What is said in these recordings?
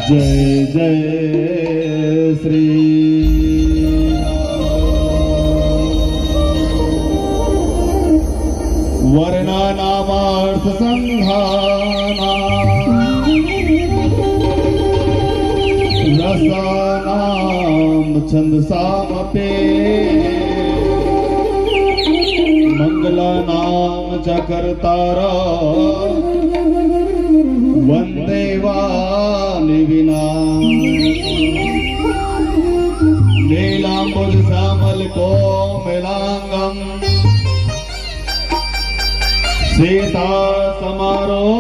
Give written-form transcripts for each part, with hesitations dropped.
जय जय श्री वर्णनामार्थ संधाना रसानाम छंदसामपे मंगलानाम च कर्तारा वंदे वालिविना नीलांबुज श्यामल कोमलांगम सीता समारोपितवामभागम्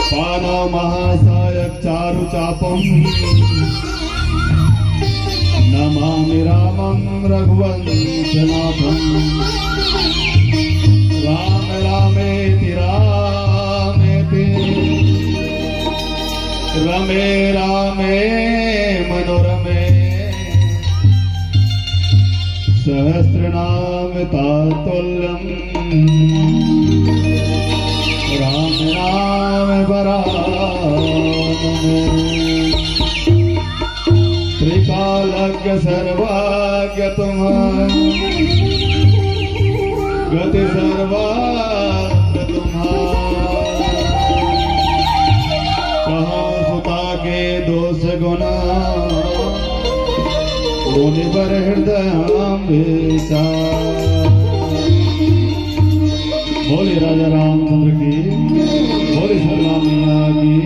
पानो महासायक चारु चापम नमामि रामं रघुवंशनाथं राम रामेति रामेति रमे रामे मनोरमे सहस्रनाम तातुल्यम् राम नाम वरानने त्रिकालज्ञ सर्वाज्ञ तुम्हारी गति सर्वाज्ञ तुम्हारी कहाँ सुता के दोष गुना मुनिवर हृदयाम्बिका। बोले राजा रामचंद्र की, बोले श्रीराम मैया की।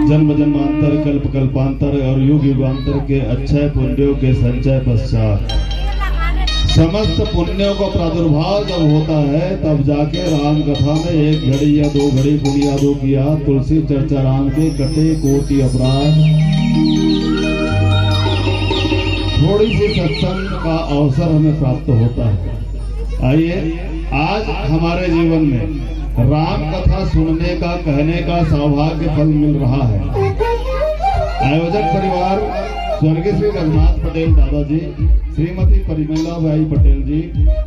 जन्म जन्मांतर कल्प कल्पांतर और युग युगांतर के अक्षय पुण्यों के संचय पश्चात समस्त पुण्यों का प्रादुर्भाव जब होता है तब जाके राम कथा में एक घड़ी या दो घड़ी बुनियादों किया तुलसी चर्चा राम के कटे कोटि अपराध थोड़ी सी सत्संग का अवसर हमें प्राप्त होता है। आइए आज हमारे जीवन में राम कथा सुनने का कहने का सौभाग्य फल मिल रहा है। आयोजक परिवार स्वर्गीय श्री रघुनाथ पटेल दादाजी, श्रीमती परिमला भाई पटेल जी,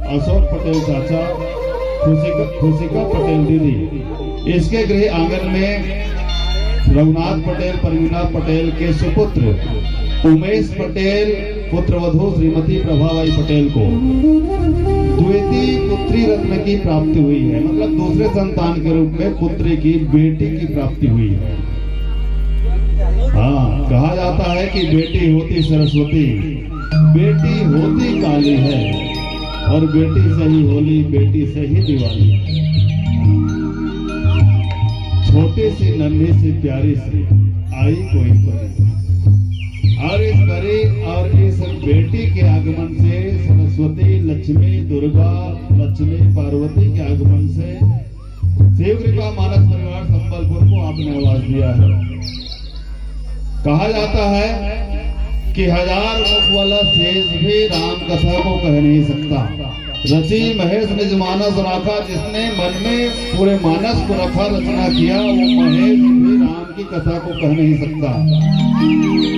अशोक पटेल चाचा, खुशिका पटेल दीदी, इसके गृह आंगन में रघुनाथ पटेल परिमला पटेल के सुपुत्र उमेश पटेल पुत्रवधू श्रीमती प्रभाबाई पटेल को द्वितीय पुत्री रत्न की प्राप्ति हुई है। मतलब दूसरे संतान के रूप में पुत्री की बेटी की प्राप्ति हुई है। हाँ, कहा जाता है कि बेटी होती सरस्वती, बेटी होती काली है और बेटी से ही होली, बेटी से ही दिवाली। छोटी सी नन्ही सी प्यारी सी आई कोई परी और इस परी और इस बेटी के आगमन से सरस्वती, लक्ष्मी, दुर्गा, लक्ष्मी, पार्वती के आगमन से शिव कृपा मानस परिवार संबलपुर को आपने आवाज दिया है। कहा जाता है कि 1000 मुख वाला शेष भी राम कथा को कह नहीं सकता। रची महेश निज मानस राखा, जिसने मन में पूरे मानस को रखा, रचना किया, वो महेश भी राम की कथा को कह नहीं सकता।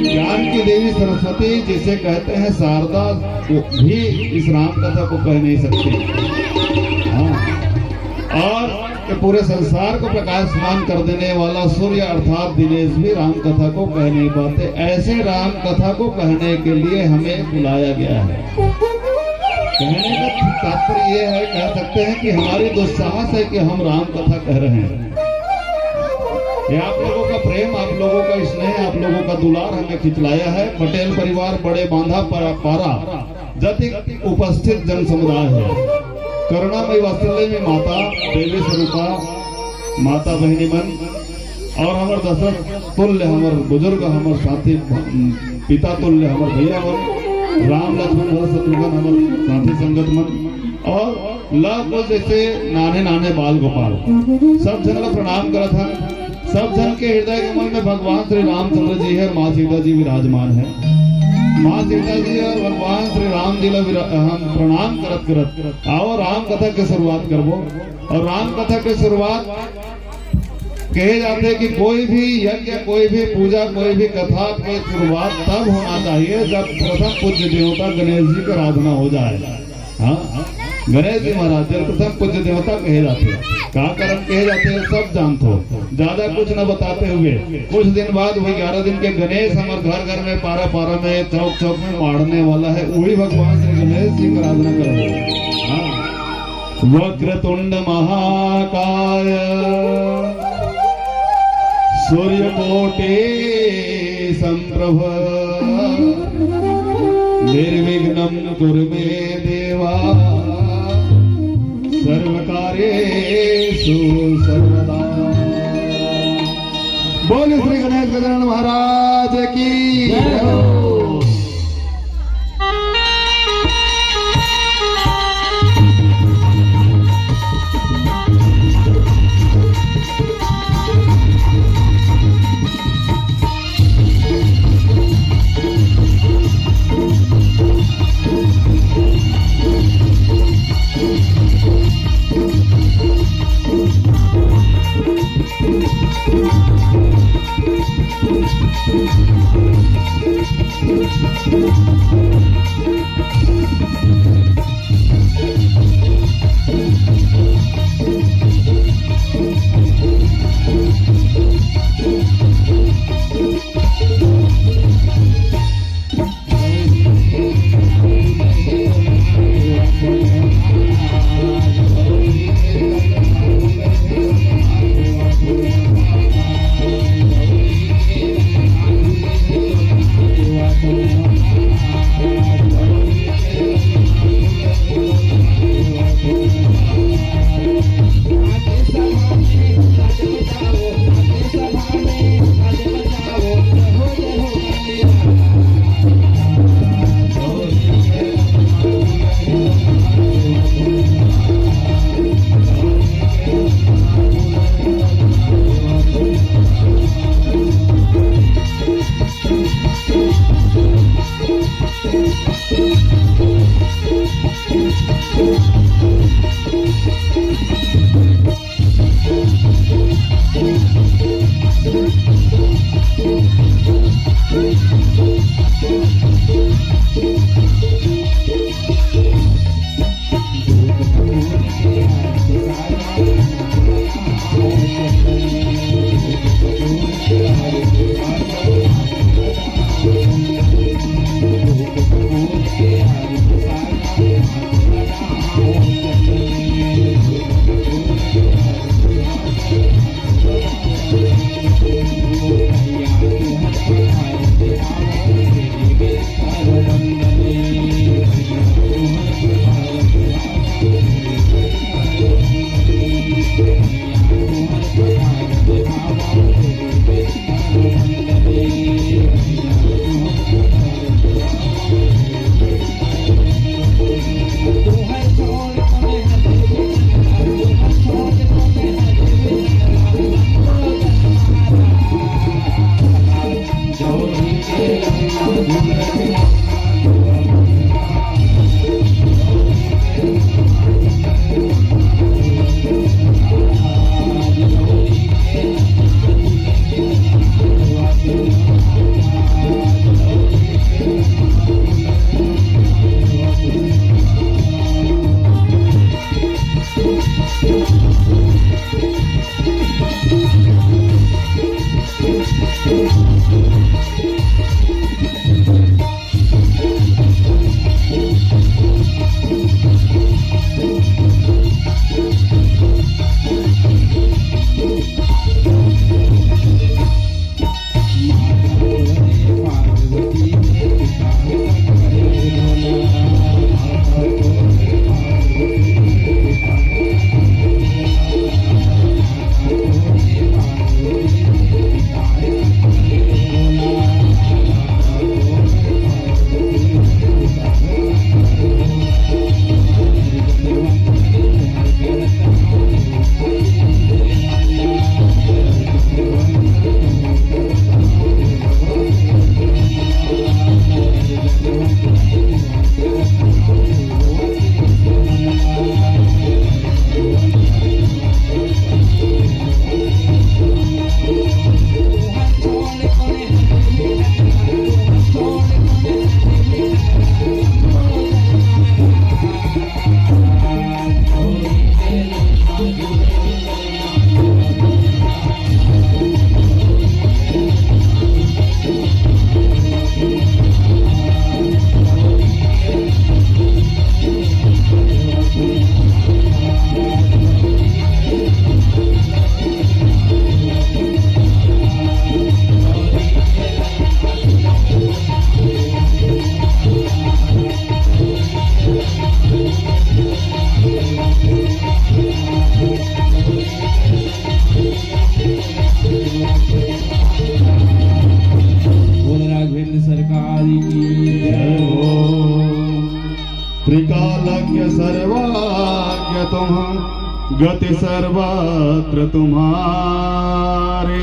ज्ञान की देवी सरस्वती जिसे कहते हैं शारदा भी इस राम कथा को कह नहीं सकती। हाँ, और पूरे संसार को प्रकाशमान कर देने वाला सूर्य अर्थात दिनेश भी राम कथा को कह नहीं पाते। ऐसे राम कथा को कहने के लिए हमें बुलाया गया है। कहने का तात्पर्य ये है, कह सकते हैं कि हमारी दुस्साहस है कि हम राम कथा कह रहे हैं। ये आप लोगों का प्रेम, आप लोगों का स्नेह, आप लोगों का दुलार हमें खिंचलाया है। पटेल परिवार बड़े बांधा पारा जति उपस्थित जन समुदाय है। करुणामयी वात्सल्य में माता देवी स्वरूपा, माता बहनी मन और हमार दशरथ तुल्य हमार बुजुर्ग, हमार साथी पिता तुल्य हमार भैया मन, राम लक्ष्मण भरत शत्रुघ्न हमार साथी संगत मन और लव जैसे नाने नाने बाल गोपाल सब जन का प्रणाम करत हैं। सब जन के हृदय कमल में भगवान श्री रामचंद्र जी है, माँ सीता जी विराजमान है। माँ सीता जी और भगवान श्री राम जी हम प्रणाम करत आओ राम कथा की शुरुआत करबो। और राम कथा की शुरुआत कहे जाते कि कोई भी यज्ञ, कोई भी पूजा, कोई भी कथा की शुरुआत तब होना चाहिए जब प्रथम पूज्य देवता गणेश जी की आराधना हो जाए। हाँ, गणेश जी महाराज जल प्रथम पूज्य देवता कहे जाते हैं। क्या कारण कहे जाते हैं सब जानते हो, ज्यादा कुछ न बताते हुए कुछ दिन बाद वही 11 दिन के गणेश हमारे घर घर में पारा पारा में चौक चौक में मारने वाला है। वही भगवान श्री गणेश जी की आराधना करो। वक्रतुंड महाकाय सूर्यकोटि संप्रभ निर्विघ्नं कुरु मे देवा सर्वकार्येषु सर्वदा। बोले श्री गणेश गजानन महाराज की जय हो। तुम गति सर्वत्र तुम्हारे,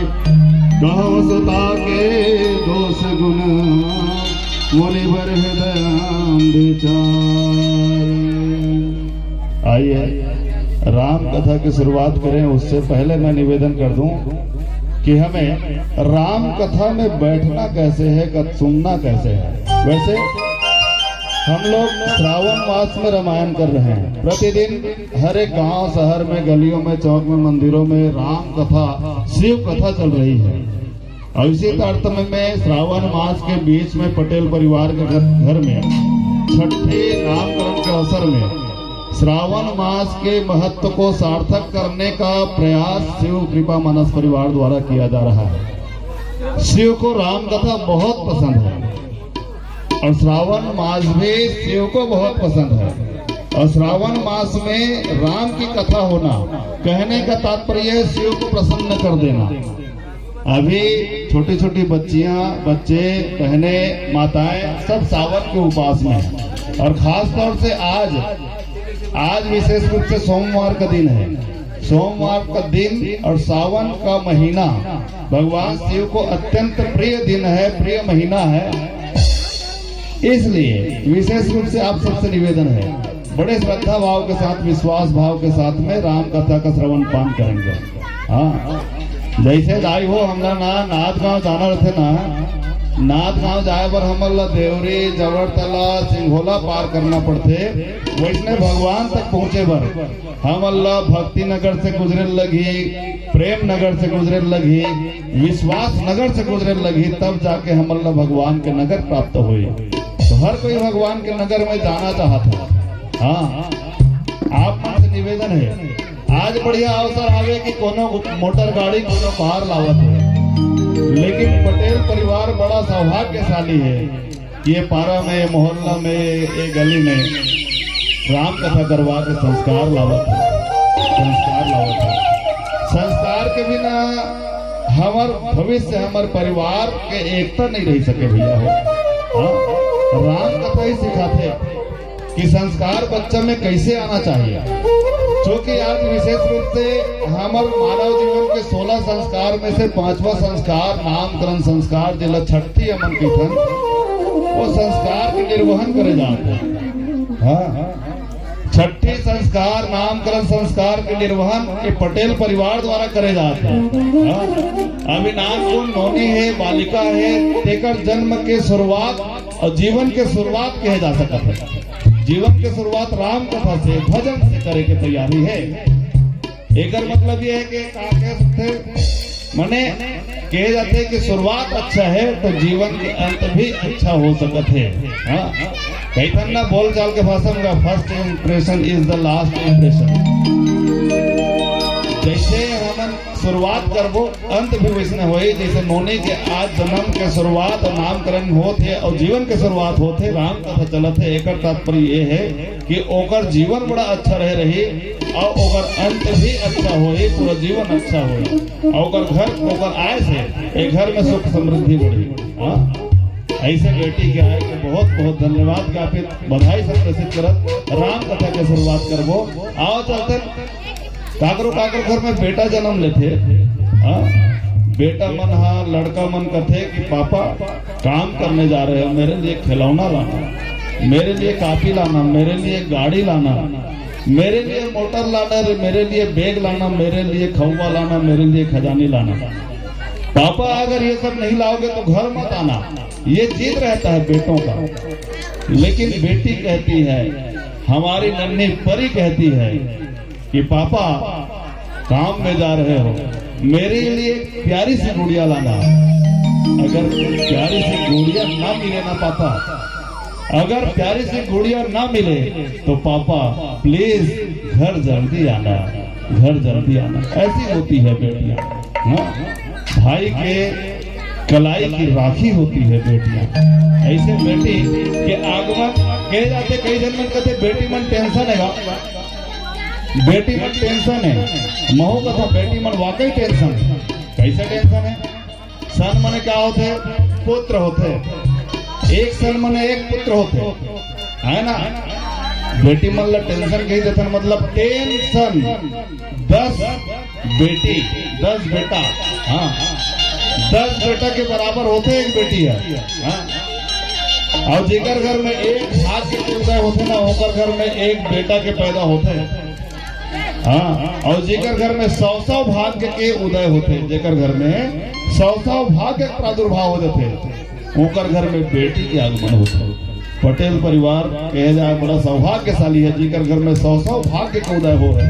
कहो सुता के दोष गुण मुनिवर हृदय विचार। आइए राम कथा की शुरुआत करें। उससे पहले मैं निवेदन कर दूं कि हमें राम कथा में बैठना कैसे है, सुनना कैसे है। वैसे हम लोग श्रावण मास में रामायण कर रहे हैं। प्रतिदिन हर एक गांव शहर में गलियों में चौक में मंदिरों में राम कथा शिव कथा चल रही है। और इसी तारतम्य में श्रावण मास के बीच में पटेल परिवार के घर में छठे नामकरण के अवसर में श्रावण मास के महत्व को सार्थक करने का प्रयास शिव कृपा मानस परिवार द्वारा किया जा रहा है। शिव को राम कथा बहुत पसंद है और श्रावण मास भी शिव को बहुत पसंद है। और श्रावण मास में राम की कथा होना, कहने का तात्पर्य है शिव को प्रसन्न कर देना। अभी छोटी छोटी बच्चियां, बच्चे, बहनें, माताएं सब सावन के उपास में हैं। और खास तौर से आज विशेष रूप से सोमवार का दिन है। सोमवार का दिन और सावन का महीना भगवान शिव को अत्यंत प्रिय दिन है, प्रिय महीना है। इसलिए विशेष रूप से आप सबसे निवेदन है, बड़े श्रद्धा भाव के साथ, विश्वास भाव के साथ में राम कथा का श्रवण पान करेंगे। हाँ, जैसे जाई हो हमरा ना नाथ गांव जाना रहते ना, नाथ गांव जाए पर हमला देवरी, जवरतला, सिंघोला पार करना पड़ते। वैष्णव भगवान तक पहुंचे बर हमला भक्ति नगर से गुजरे लगी, प्रेम नगर से गुजरे लगी, विश्वास नगर से गुजरे लगी, तब जाके हमला भगवान के नगर प्राप्त हुई। तो हर कोई भगवान के नगर में जाना चाहता है। हाँ, आप मन से निवेदन है, आज बढ़िया अवसर आवे कि कोनो मोटर गाड़ी, कोनो कार लावत है, लेकिन पटेल परिवार बड़ा सौभाग्यशाली है कि ये पारा में, मोहल्ला में, ये गली में राम कथा करवा के संस्कार लावत है। संस्कार के बिना हमार भविष्य, हमार परिवार के एकता नहीं रह सके भैया हो। राम कथा ही सिखाते कि संस्कार बच्चा में कैसे आना चाहिए। क्योंकि आज विशेष रूप से हमारे मानव जीवन के 16 संस्कार में से 5वां संस्कार नामकरण संस्कार जिला छठी अमन कीर्तन, वो संस्कार के निर्वहन करे जाते हैं। हाँ, छठी संस्कार नामकरण संस्कार के निर्वहन के पटेल परिवार द्वारा करे जाते हैं। अभी नाम नौनी है, बालिका है, तेकर जन्म के शुरुआत और जीवन के शुरुआत कहे जा सकता है। जीवन की शुरुआत राम कथा से, भजन से करे की तैयारी है। एक मतलब ये है कि मने कहे जाते कि शुरुआत अच्छा है तो जीवन के अंत भी अच्छा हो सकता है। हाँ, कई ना बोल चाल के भाषा में first impression is the last impression. जैसे हम शुरुआत करबो अंत भी वैसने होई। जैसे नोनी के आज जन्म के शुरुआत और नामकरण होते और जीवन के शुरुआत होते राम कथा चलत है। एक तात्पर्य ये है कि ओकर जीवन बड़ा अच्छा रही और ओकर अंत भी अच्छा होई, पूरा जीवन अच्छा होई और ओकर घर, ओकर आय से एक घर में सुख समृद्धि बढ़ी। हाँ, ऐसे बेटी के आय के बहुत बहुत धन्यवाद ज्ञापित, बधाई सब प्रसिद्ध करत राम कथा के शुरुआत करबो। आओ चलते काकरो घर में बेटा जन्म लेते। बेटा मन हा लड़का मन कथे कि पापा काम करने जा रहे हो, मेरे लिए खिलौना लाना, मेरे लिए कापी लाना, मेरे लिए गाड़ी लाना, मेरे लिए मोटर लाना, मेरे लिए बैग लाना, मेरे लिए खौवा लाना, मेरे लिए खजानी लाना। पापा अगर ये सब नहीं लाओगे तो घर मत आना, ये जिद रहता है बेटों का। लेकिन बेटी कहती है, हमारी नन्ही परी कहती है कि पापा काम में जा रहे हो, मेरे लिए प्यारी सी गुड़िया लाना। अगर प्यारी सी गुड़िया ना मिले ना पापा, अगर प्यारी सी गुड़िया ना मिले तो पापा प्लीज घर जल्दी आना, घर जल्दी आना। ऐसी होती है बेटियां। हाँ, भाई के कलाई की राखी होती है बेटियां। ऐसे बेटी के आगमन कहे जाते, कई जन मन कहते बेटी मन टेंशन है, बेटी मन टेंशन है। महू कथा बेटी मन वाकई टेंशन है। कैसे टेंशन है? सन मने क्या होते? पुत्र होते। एक सन मने एक पुत्र होते है ना। बेटी मन ला टेंशन कही देते मतलब टेंशन 10 बेटी 10 बेटा, हाँ 10 बेटा के बराबर होते एक बेटी है, हाँ। और जेकर घर में एक भाग के उदय होते ना होकर घर में एक बेटा के पैदा होते हैं, हाँ। और जेकर घर में 100 भाग्य के उदय होते, जेकर घर में 100 भाग्य के प्रादुर्भाव हो जाते, ओकर घर में बेटी के आगमन होते। पटेल परिवार कहे जाए बड़ा सौभाग्यशाली है, जेकर घर में 100 भाग्य के उदय हो है,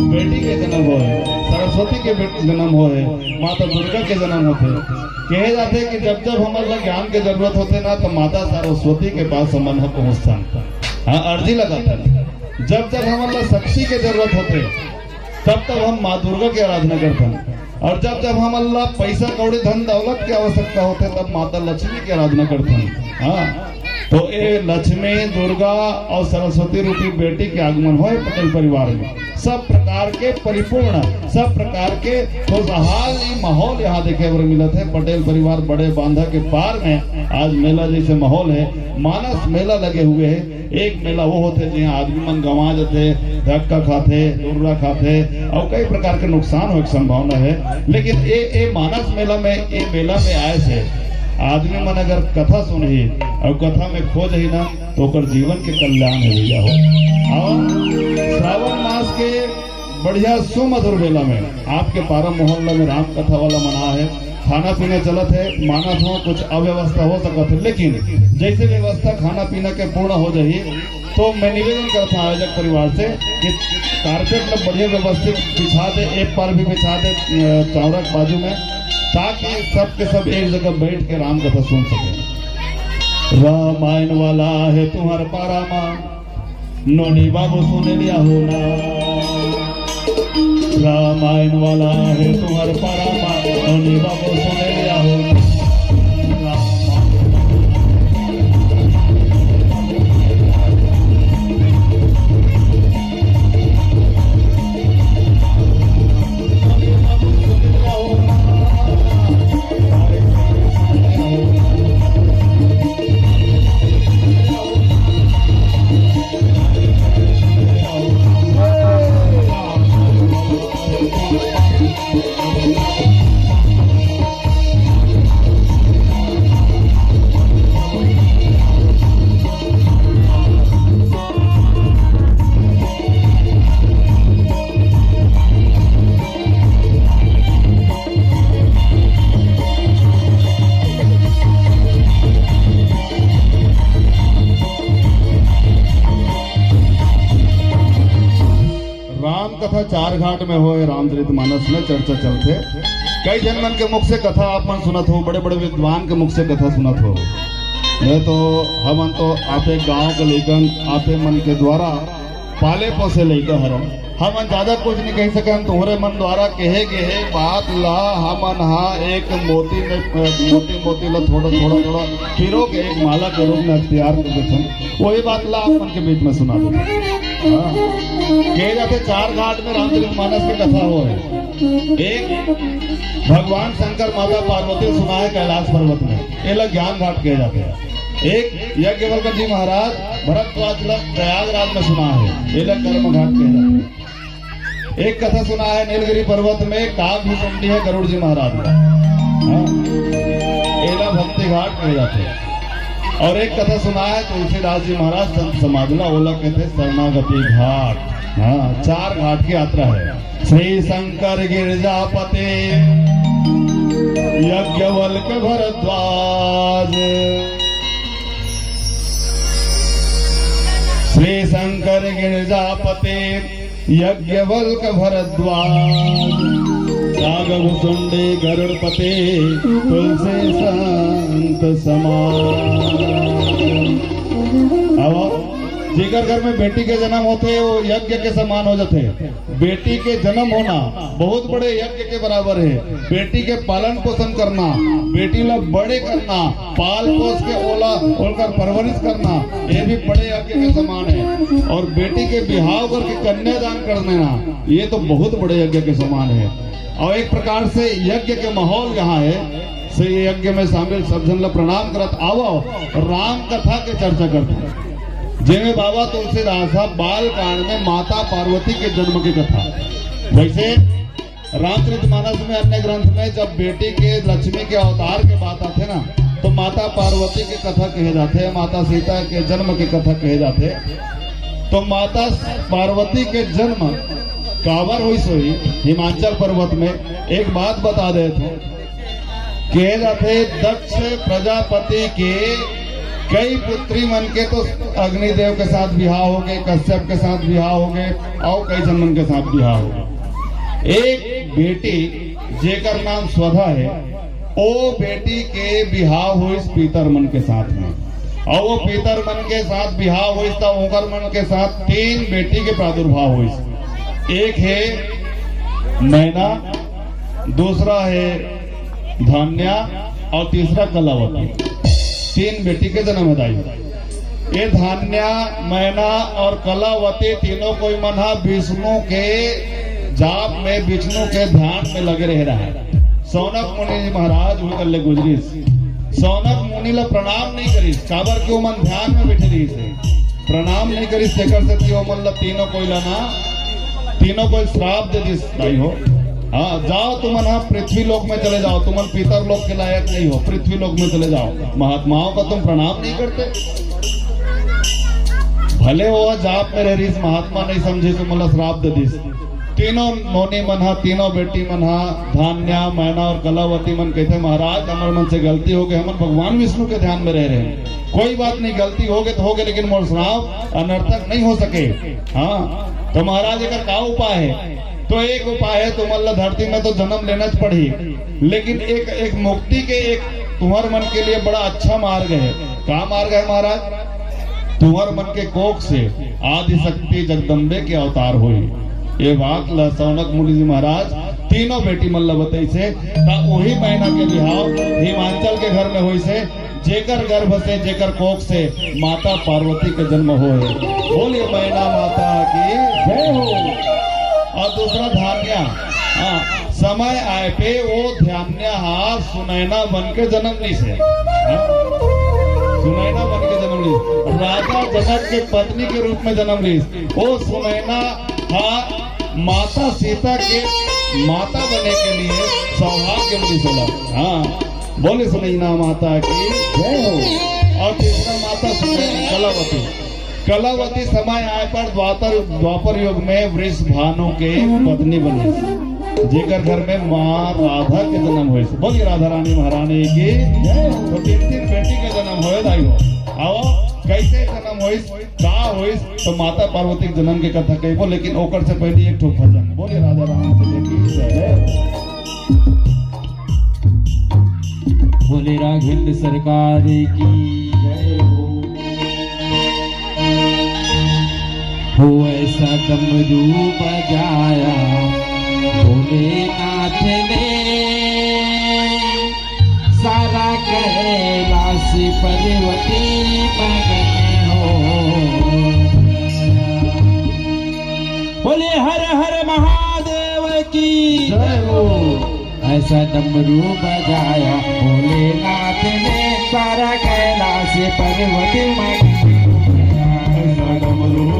बेटी के जन्म हो है, सरस्वती के जन्म हो है, माता दुर्गा के जन्म होते। कहे जाते कि जब जब हमारे ज्ञान की जरूरत होते ना तो माता सरस्वती के पास हम पहुंचता, हाँ अर्जी लगाता। जब जब हमारे शक्ति के जरूरत होते तब तब हम माँ दुर्गा की आराधना करते हैं, और जब जब हमारा पैसा कौड़ी धन दौलत की आवश्यकता होते तब माता लक्ष्मी की आराधना करते हैं, हाँ। तो ये लक्ष्मी दुर्गा और सरस्वती रूपी बेटी के आगमन हो पटेल परिवार में, सब प्रकार के परिपूर्ण, सब प्रकार के खुशहाल माहौल यहाँ देखे मिलत है। पटेल परिवार बड़े बांधा के पार में आज मेला जैसे माहौल है, मानस मेला लगे हुए है। एक मेला वो होते जहाँ आदमी मन गंवा जाते, धक्का खाते, दुर्रा खाते और कई प्रकार के नुकसान हो संभावना है। लेकिन ये मानस मेला में, ये मेला में आए थे आदमी मन अगर कथा सुनी और कथा में खोज ही ना तो कर जीवन के कल्याण है भैया हो। और श्रावण मास के बढ़िया सुमधुर मेला में आपके पारा मोहल्ला में राम कथा वाला मना है, खाना पीना चलत है, मानस हो कुछ अव्यवस्था हो सकता है, लेकिन जैसे व्यवस्था खाना पीना के पूर्ण हो जाए तो मैं निवेदन करता हूँ आयोजक परिवार से कि कारपेट में बढ़िया व्यवस्थित बिछा दे, एक पर भी बिछा दे चौरक बाजू में, ताकि सब के सब एक जगह बैठ के राम कथा सुन सके। रामायण वाला है तुम्हारा पारा माँ, नोनी बाबू सुने लिया हो ना। रामायण वाला है तुम्हारा पारा माँ, नोनी बाबू सुने लिया हो ना। कथा 4 घाट में हो, रामचरितमानस में चर्चा चलते। कई जन मन के मुख से कथा आप मन सुनत हो, बड़े बड़े विद्वान के मुख से कथा सुनत हो। मैं तो हमन तो आपे गांव के लेकर आपे मन के द्वारा पाले पोसे लेकर हरम, हमन ज्यादा कुछ नहीं कह सके। हम तुम्हारे मन द्वारा कहे गए है बात ला हमन हा एक मोती ला थोड़ा फिरो के एक माला के रूप में अख्तियार कर देते, वही बात ला आप मन के बीच में सुना देते। कहे जाते 4 घाट में रामचरितमानस की कथा हो है। एक भगवान शंकर माता पार्वती सुना है कैलाश पर्वत में, ये लोग ज्ञान घाट कहे जाते हैं। एक यज्ञवल्क्य जी महाराज भरद्वाज प्रयागराज में सुना है, ये लोग कर्म घाट कहे जाते हैं। एक कथा सुना है नीलगिरी पर्वत में काग भूषुंडी है गरुड़ जी महाराज, ये लोग भक्ति घाट कहे जाते हैं। और एक कथा सुना है तुलसीदास जी महाराज संत समाधला, वो लोग कहते शरणागति घाट। हाँ 4 घाट की यात्रा है। श्री शंकर गिरजापते यज्ञवल्क्य भरद्वाज, श्री शंकर गिरजापते यज्ञवल्क्य भरद्वाज, काग भूषुंडी गरुड़पते तुलसी संत समाज। जिगर घर में बेटी के जन्म होते वो यज्ञ के समान हो जाते। बेटी के जन्म होना बहुत बड़े यज्ञ के बराबर है। बेटी के पालन पोषण करना, बेटी लोग बड़े करना, पाल पोष के ओला ओलकर परवरिश करना, ये भी बड़े यज्ञ के समान है। और बेटी के बिहाव करके कन्यादान कर देना, ये तो बहुत बड़े यज्ञ के समान है। और एक प्रकार से यज्ञ के माहौल यहाँ है, से यज्ञ में शामिल सब जन लोग प्रणाम करत आवो, राम कथा के चर्चा करते हैं। जिनमें बाबा तुलसीदास बाल कांड में माता पार्वती के जन्म की कथा। वैसे रामचरितमानस में अन्य ग्रंथ में जब बेटी के लक्ष्मी के अवतार के बात आते ना तो माता पार्वती की कथा कहे जाते, माता सीता के जन्म की कथा कहे जाते। तो माता पार्वती के जन्म कावर हुई सोई हिमाचल पर्वत में। एक बात बता देते कहे जाते दक्ष प्रजापति के कई पुत्री मन के तो अग्निदेव के साथ विवाह हो गए, कश्यप के साथ विवाह हो गए और कई जनमन के साथ विवाह हो गए। एक बेटी जेकर नाम स्वधा है, वो बेटी के विवाह हुई पीतर मन के साथ में, और वो पीतर मन के साथ विवाह हुई तो ओकर मन के साथ 3 बेटी के प्रादुर्भाव हुई। एक है मैना, दूसरा है धान्या और तीसरा कलावती। 3 बेटी के जन्म हदाई। ये धान्या, मैना और कलावती तीनों कोई मना विष्णु के जाप में, विष्णु के ध्यान में लगे रह रहा है। सौनक मुनि जी महाराज हुई कल गुजरी। सौनक मुनि ला प्रणाम नहीं करी, काबर क्यों मन ध्यान में बैठे रही से प्रणाम नहीं करी शेखर से क्यों मन ला तीनों कोई लाना, तीनों कोई श्राप दे दी नहीं हो। हाँ जाओ तुमन, हाँ पृथ्वी लोक में चले जाओ, तुमन पितर लोक के लायक नहीं हो, पृथ्वी लोक में चले जाओ। महात्माओं का तुम प्रणाम नहीं करते, भले वो जाप में रह रही, महात्मा नहीं समझे तो मतलब श्राप दे दी। तीनों नोनी मना, तीनों बेटी मना, धान्या, मैना और कलावती मन कहते महाराज हमारे मन से गलती हो गई, हम भगवान विष्णु के ध्यान में रह रहे हैं। कोई बात नहीं, गलती हो गई तो हो गई, लेकिन मोर श्राप अनर्थक नहीं हो सके। हाँ तो महाराज एक क्या उपाय है? तो एक उपाय है, तुम्हारा धरती में तो जन्म लेना पड़ी, लेकिन एक मुक्ति के एक तुम्हारे मन के लिए बड़ा अच्छा मार्ग है। क्या मार्ग है महाराज? तुम्हारे मन के कोख से आदि शक्ति जगदम्बे के अवतार हुई। ये बात सौनक मुनि जी महाराज तीनों बेटी मल्ल बताई से वही महीना के बिहाव हिमाचल के घर में हुई से, जेकर गर्भ से, जेकर कोख से माता पार्वती के जन्म हो। बोलिए मैना माता की जय हो। और दूसरा धान्या, समय आए पे वो धान्या हार सुनैना बन के जन्म ली से, सुनैना बन के जन्म ली, राजा जनक के पत्नी के रूप में जन्म ली। वो सुनैना हार माता सीता के माता बनने के लिए सौभाग्य मिली सोला। हाँ बोले सुनैना माता की जय हो। और तीसरा माता कलावती। कलावती समय आए पर द्वापर युग में वृषभानु के पत्नी बनी, जेकर घर में माँ राधा के जन्म हुए। बोलिए राधा रानी महारानी की जय। तो 3 बेटी के जन्म हुए दाई हो। आओ कैसे जन्म हुई, का हुई, तो माता पार्वती के जन्म की कथा कही। लेकिन ओकर से पहले एक ठोक भजन। बोलिए राधा रानी की जय। बोले राघवेंद्र सरकार की जय हो। ऐसा डमरू बजाया भोलेनाथ ने, सारा कैलाश पर्वती मगन हो। बोले हर हर महादेव की जय हो। ऐसा डमरू बजाया भोलेनाथ ने, सारा कैलाश पर्वती मगन हो। ऐसा डमरू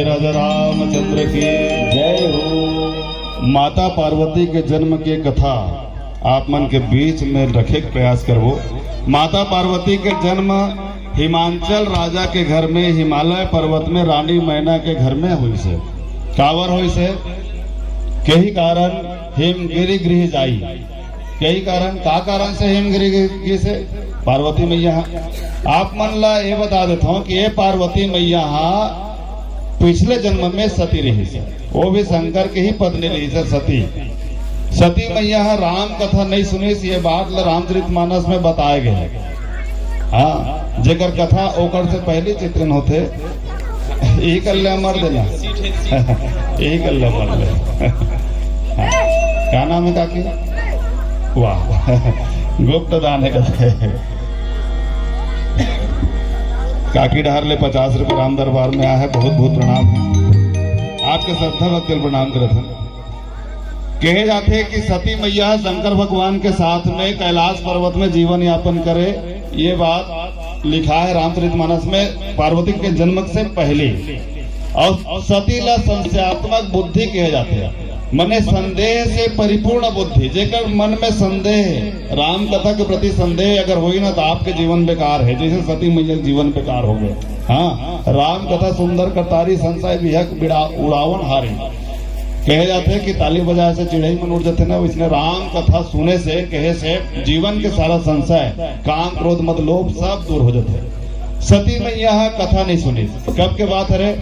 राजा रामचंद्र की जय हो। माता पार्वती के जन्म की कथा आप मन के बीच में रखे के प्रयास करवो। माता पार्वती के जन्म हिमांचल राजा के घर में हिमालय पर्वत में रानी मैना के घर में हुई से। कावर हुई से कई कारण हिमगिरी गृह जाई। कई कारण का कारण से हिमगिरी गृह से पार्वती मैया आप मन ला ये बता देता हूँ कि ये पार्वती मैया पिछले जन्म में सती रही से। वो भी शंकर की ही पत्नी रही से सती। सती मैया राम कथा नहीं सुनी से ये बात रामचरितमानस में बताए गए हैं। हाँ जेकर कथा ओकर से पहले चित्रण होते यही कर ले मर देना यही कर ले मर ले। क्या नाम है काकी? वाह गुप्त दान है कहते काकी डहार ले 50 रुपये राम दरबार में आया है। बहुत बहुत प्रणाम आपके श्रद्धा भक्ति प्रणाम करते हैं। कहे जाते कि सती मैया शंकर भगवान के साथ में कैलाश पर्वत में जीवन यापन करे। ये बात लिखा है रामचरितमानस में पार्वती के जन्म से पहले। और सती ला संशयात्मक बुद्धि कहे जाते हैं। मने संदेह से परिपूर्ण बुद्धि। जेकर मन में संदेह राम कथा के प्रति संदेह अगर हुई ना तो आपके जीवन बेकार है। जैसे सती मैया जीवन बेकार हो गए। हाँ राम कथा सुंदर करतारी संशय विहक उड़ावन हारी। कहे जाते हैं कि ताली बजाए से चिड़ई मन उड़ जाते ना। इसने राम कथा सुने से कहे से जीवन के सारा संशय काम क्रोध मद लोभ सब दूर हो जाते। सती मैया कथा नहीं सुनी। कब के बात है?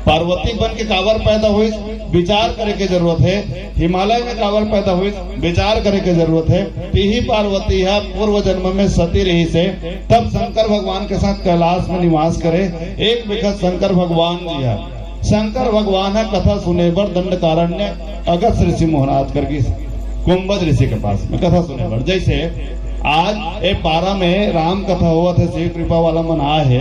पार्वती बन के कावर पैदा हुई विचार करे के जरूरत है। हिमालय में कावर पैदा हुई विचार करे के जरूरत है। ही पार्वती है पूर्व जन्म में सती रही से तब शंकर भगवान के साथ कैलाश में निवास करे। एक विखत शंकर भगवान जी है। शंकर भगवान है कथा सुने पर दंडकारण्य अगस्त ऋषि मोहनाथ करके कुंभज ऋषि के पास में कथा सुने पर। जैसे आज ए पारा में राम कथा हुआ थे शिव कृपा वाला मन आए है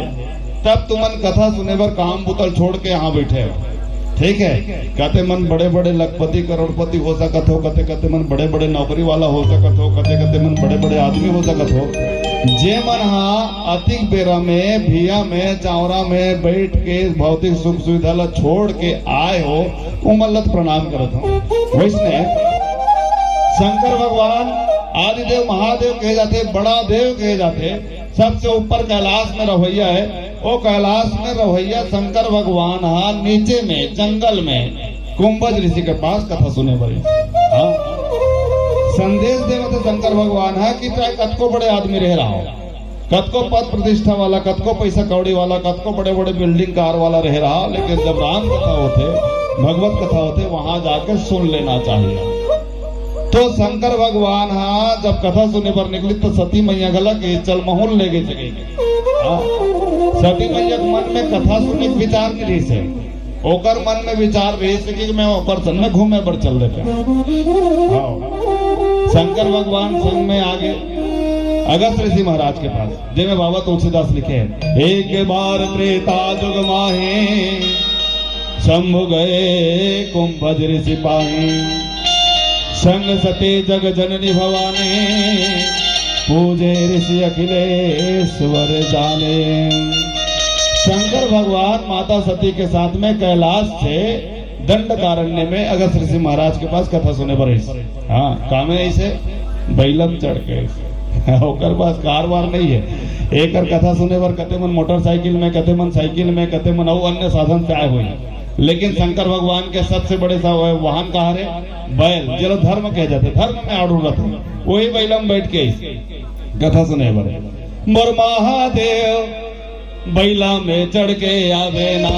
तब तुमन कथा सुने पर काम बुतल छोड़ के यहाँ बैठे हो। ठीक है कहते मन बड़े बड़े लखपति करोड़पति हो सकत हो। कहते कहते मन बड़े बड़े नौकरी वाला हो सकत हो। कहते कहते मन बड़े बड़े आदमी हो सकत हो। जे मन अतिक बेरा में भिया में चावरा में बैठ के भौतिक सुख सुविधा ला छोड़ के आए हो उमलत प्रणाम करत हो। वैसने शंकर भगवान आदिदेव महादेव कहे जाते बड़ा देव कहे जाते सबसे ऊपर कैलाश में रवैया है। वो कैलाश में रवैया शंकर भगवान नीचे में जंगल में कुंभज ऋषि के पास कथा सुने बड़े। हाँ संदेश देवते शंकर भगवान है कि चाहे कतको बड़े आदमी रह रहा हो कतको पद प्रतिष्ठा वाला कतको पैसा कौड़ी वाला कतको बड़े बड़े बिल्डिंग कार वाला रह रहा लेकिन जब राम कथा होते भगवत कथा होते वहां जाकर सुन लेना चाहिए। तो शंकर भगवान जब कथा सुनने पर निकली तो सती मैया गला के चल महूल ले गए जगह। सती मैया के मन में कथा सुनने के विचार नहीं रही से। ओकर मन में विचार रही से कि मैं ऊपर सन में घूमे पर चल देते। शंकर भगवान संग में आगे अगस्त ऋषि महाराज के पास जिनमें बाबा तुलसीदास लिखे हैं। एक बार त्रेता जुग माहे शंभु गए कुंभज ऋषि पाहे संग सती जग जननी भवानी पूजे ऋषि अखिलेश्वर जाने। शंकर भगवान माता सती के साथ में कैलाश से दंडकारण्य में अगस्त ऋषि महाराज के पास कथा सुने पर। हाँ काम ऐसे बैलम चढ़ के होकर पास कार वार नहीं है। एक कथा सुने पर कते मन मोटरसाइकिल में कते मन साइकिल में कते मन अन्य साधन से आए हुए। लेकिन शंकर भगवान के सबसे बड़े वाहन कहा है बैल जो धर्म कहे जाते धर्म में आड़ू रहते वही बैलम बैठ के कथा सुने पर। मोर महादेव बैला में चढ़ के आवे ना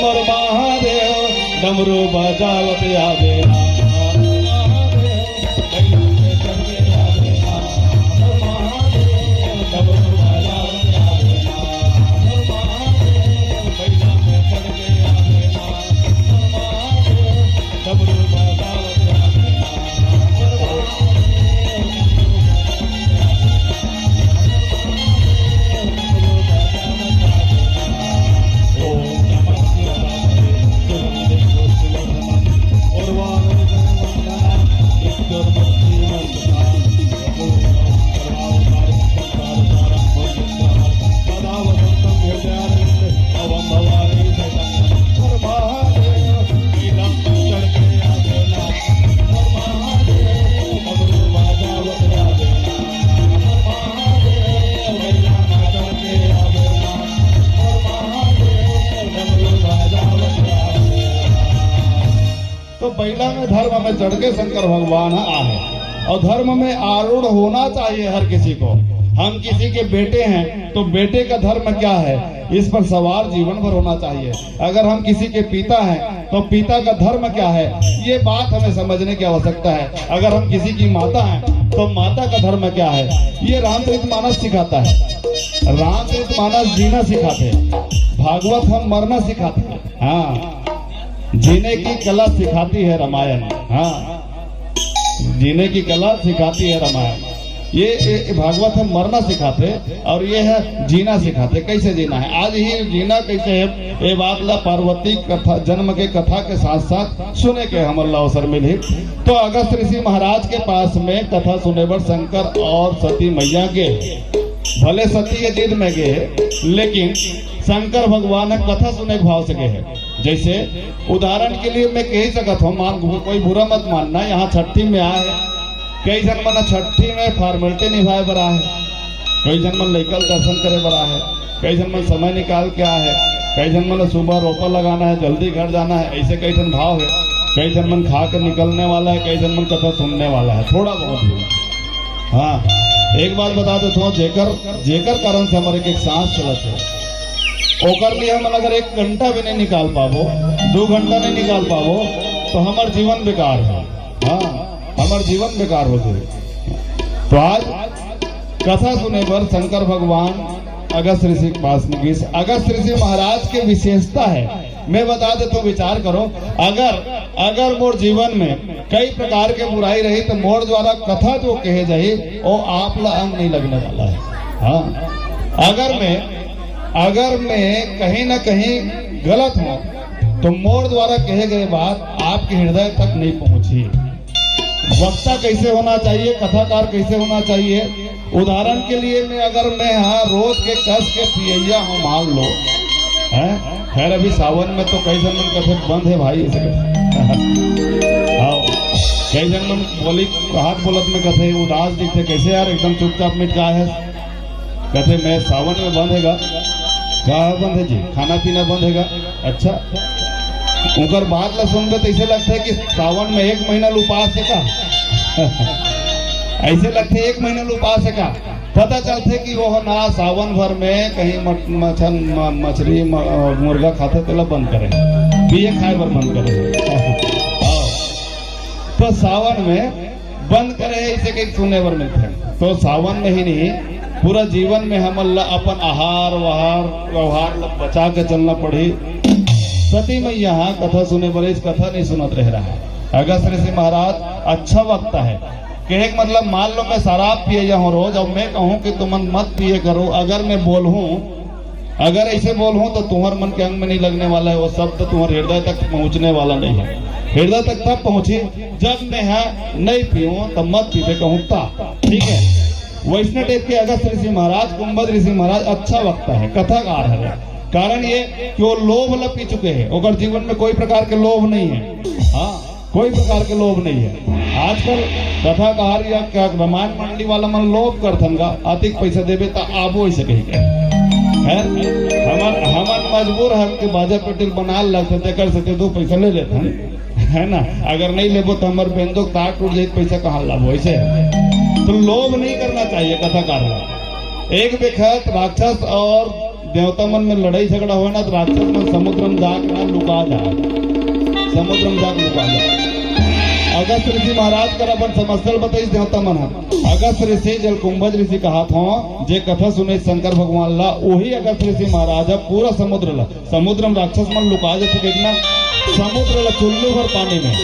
मोर महादेव डमरू बजावत आवे ना। और में चढ़ के शंकर भगवान आए। और धर्म में आरूढ़ होना चाहिए हर किसी को। हम किसी के बेटे हैं तो बेटे का धर्म क्या है, इस पर सवार जीवन भर होना चाहिए। अगर हम किसी के पिता हैं तो पिता का धर्म क्या है, ये बात हमें समझने की आवश्यकता है। अगर हम किसी की माता हैं तो माता का धर्म क्या है, ये रामचरितमानस सिखाता है। रामचरितमानस जीना सिखाते हैं, भागवत हम मरना सिखाते हैं। हाँ, जीने की कला सिखाती है रामायण। हाँ, जीने की कला सिखाती है रामायण। ये भागवत हम मरना सिखाते और ये है जीना सिखाते। कैसे जीना है, आज ही जीना कैसे है, ये बात ला पार्वती कथा जन्म के कथा के साथ साथ सुने के हमर ला अवसर मिली। तो अगस्त ऋषि महाराज के पास में कथा सुने पर शंकर और सती मैया के, भले सती के जिद में गए लेकिन शंकर भगवान कथा सुने के भाव से गए हैं। जैसे उदाहरण के लिए मैं कह सकता हूँ, मान कोई बुरा मत मानना, यहाँ छठी में आए, कई जन मन छठी में फॉर्मेलिटी निभाए बरा है, कई जन मन लैकल दर्शन करे बरा है, कई जन मन समय निकाल के आए है, कई जन मन सुबह रोपा लगाना है, जल्दी घर जाना है, ऐसे कई जन भाव है। कई जन मन खा कर निकलने वाला है, कई जन मन कथा सुनने वाला है, थोड़ा बहुत भी। हाँ, एक बात बता देता हूँ, जेकर कारण से हमारे एक सांस चलत है, ओकर लिए हम अगर 1 घंटा भी नहीं निकाल पावो, 2 घंटा नहीं निकाल पावो तो हमार जीवन बेकार है। हाँ, हमार जीवन बेकार हो जाए। तो आज कथा सुने पर शंकर भगवान अगस्त ऋषि के पास में गए। अगस्त ऋषि महाराज की विशेषता है, मैं बता दे तो विचार करो। अगर मोर जीवन में कई प्रकार के बुराई रही तो मोर द्वारा कथा जो कहे जाए वो आप ला अंग नहीं लगने वाला है। हाँ, अगर मैं कहीं ना कहीं गलत हूं तो मोर द्वारा कहे गए बात आपके हृदय तक नहीं पहुंची। वक्ता कैसे होना चाहिए, कथाकार कैसे होना चाहिए, उदाहरण के लिए मैं हाँ रोज के कस के पियैया हूँ, मान लो है। खैर अभी सावन में तो कई जन कथे बंद है भाई, ऐसे हाँ, कई जन बोली हाथ बोलत में कथे उदास दिखते, कैसे यार एकदम चुपचाप मिट गया है, कहते मैं सावन में बंद हैगा। कहा बंद है जी, खाना पीना बंद हैगा। अच्छा, उनकर बात ला सुन तो ऐसे लगता है कि सावन में 1 महीना उपास है का ऐसे लगते 1 महीना उपास है का। पता चलते कि वो ना सावन भर में कहीं मछली मुर्गा खाते तेला बंद करे, पिए खाए भर बंद करे। तो सावन में बंद करे ऐसे कहीं सुने भर मिलते हैं। तो सावन में ही नहीं, पूरा जीवन में हम अपन आहार व्यवहार बचा के चलना पड़ी। सती मैया कथा सुने पर इस कथा नहीं सुनत रह रहा है। अगस्त ऋषि महाराज अच्छा वक्ता है, कहे मतलब मान लो मैं शराब पिए जाऊँ रोज और मैं कहूँ कि तुम मत पिए करो, अगर मैं अगर ऐसे बोलूं तो तुम्हारे मन के अंग में नहीं लगने वाला है, वो शब्द तुम्हारे हृदय तक पहुंचने वाला नहीं है। हृदय तक तब पहुंची जब मैं नहीं पीऊं तब मत पीते कहूँ, ठीक है। वैष्णव टाइप के अगस्त ऋषि महाराज, कुंभद ऋषि महाराज अच्छा वक्ता है, कथाकार है। कारण ये कि वो लोभ ल पी चुके हैं, और जीवन में कोई प्रकार के लोभ नहीं है। हाँ, कोई प्रकार के लोभ नहीं है। आजकल कथाकार या क्या रामायण मंडली वाला मन लोभ करथनगा, अधिक पैसा देवे तो आबो ऐसे कही हमन मजबूर है कि बाजा पेटिल बना लगते कर सकते 2 पैसा ले लेते है ना। अगर नहीं लेबो तो हमारे बेंदो तार टूट जाए, पैसा कहाँ लाभो ऐसे। तो लोभ नहीं करना चाहिए कथाकार में। एक बेखत राक्षस और देवता मन में लड़ाई झगड़ा हो ना, तो राक्षस मन समुद्र में जाकर लुका जाए, समुद्र में जाकर लुका जाए। अगस्त ऋषि महाराज कर अपन समस्या बताई देवता मन। अगस्त ऋषि जल कुंभज ऋषि कहा था जे कथा सुने शंकर भगवान ला, वही अगस्त ऋषि महाराज पूरा समुद्र में राक्षस मन लुका जाते, देखना समुद्र ला चुल्लू भर पानी में,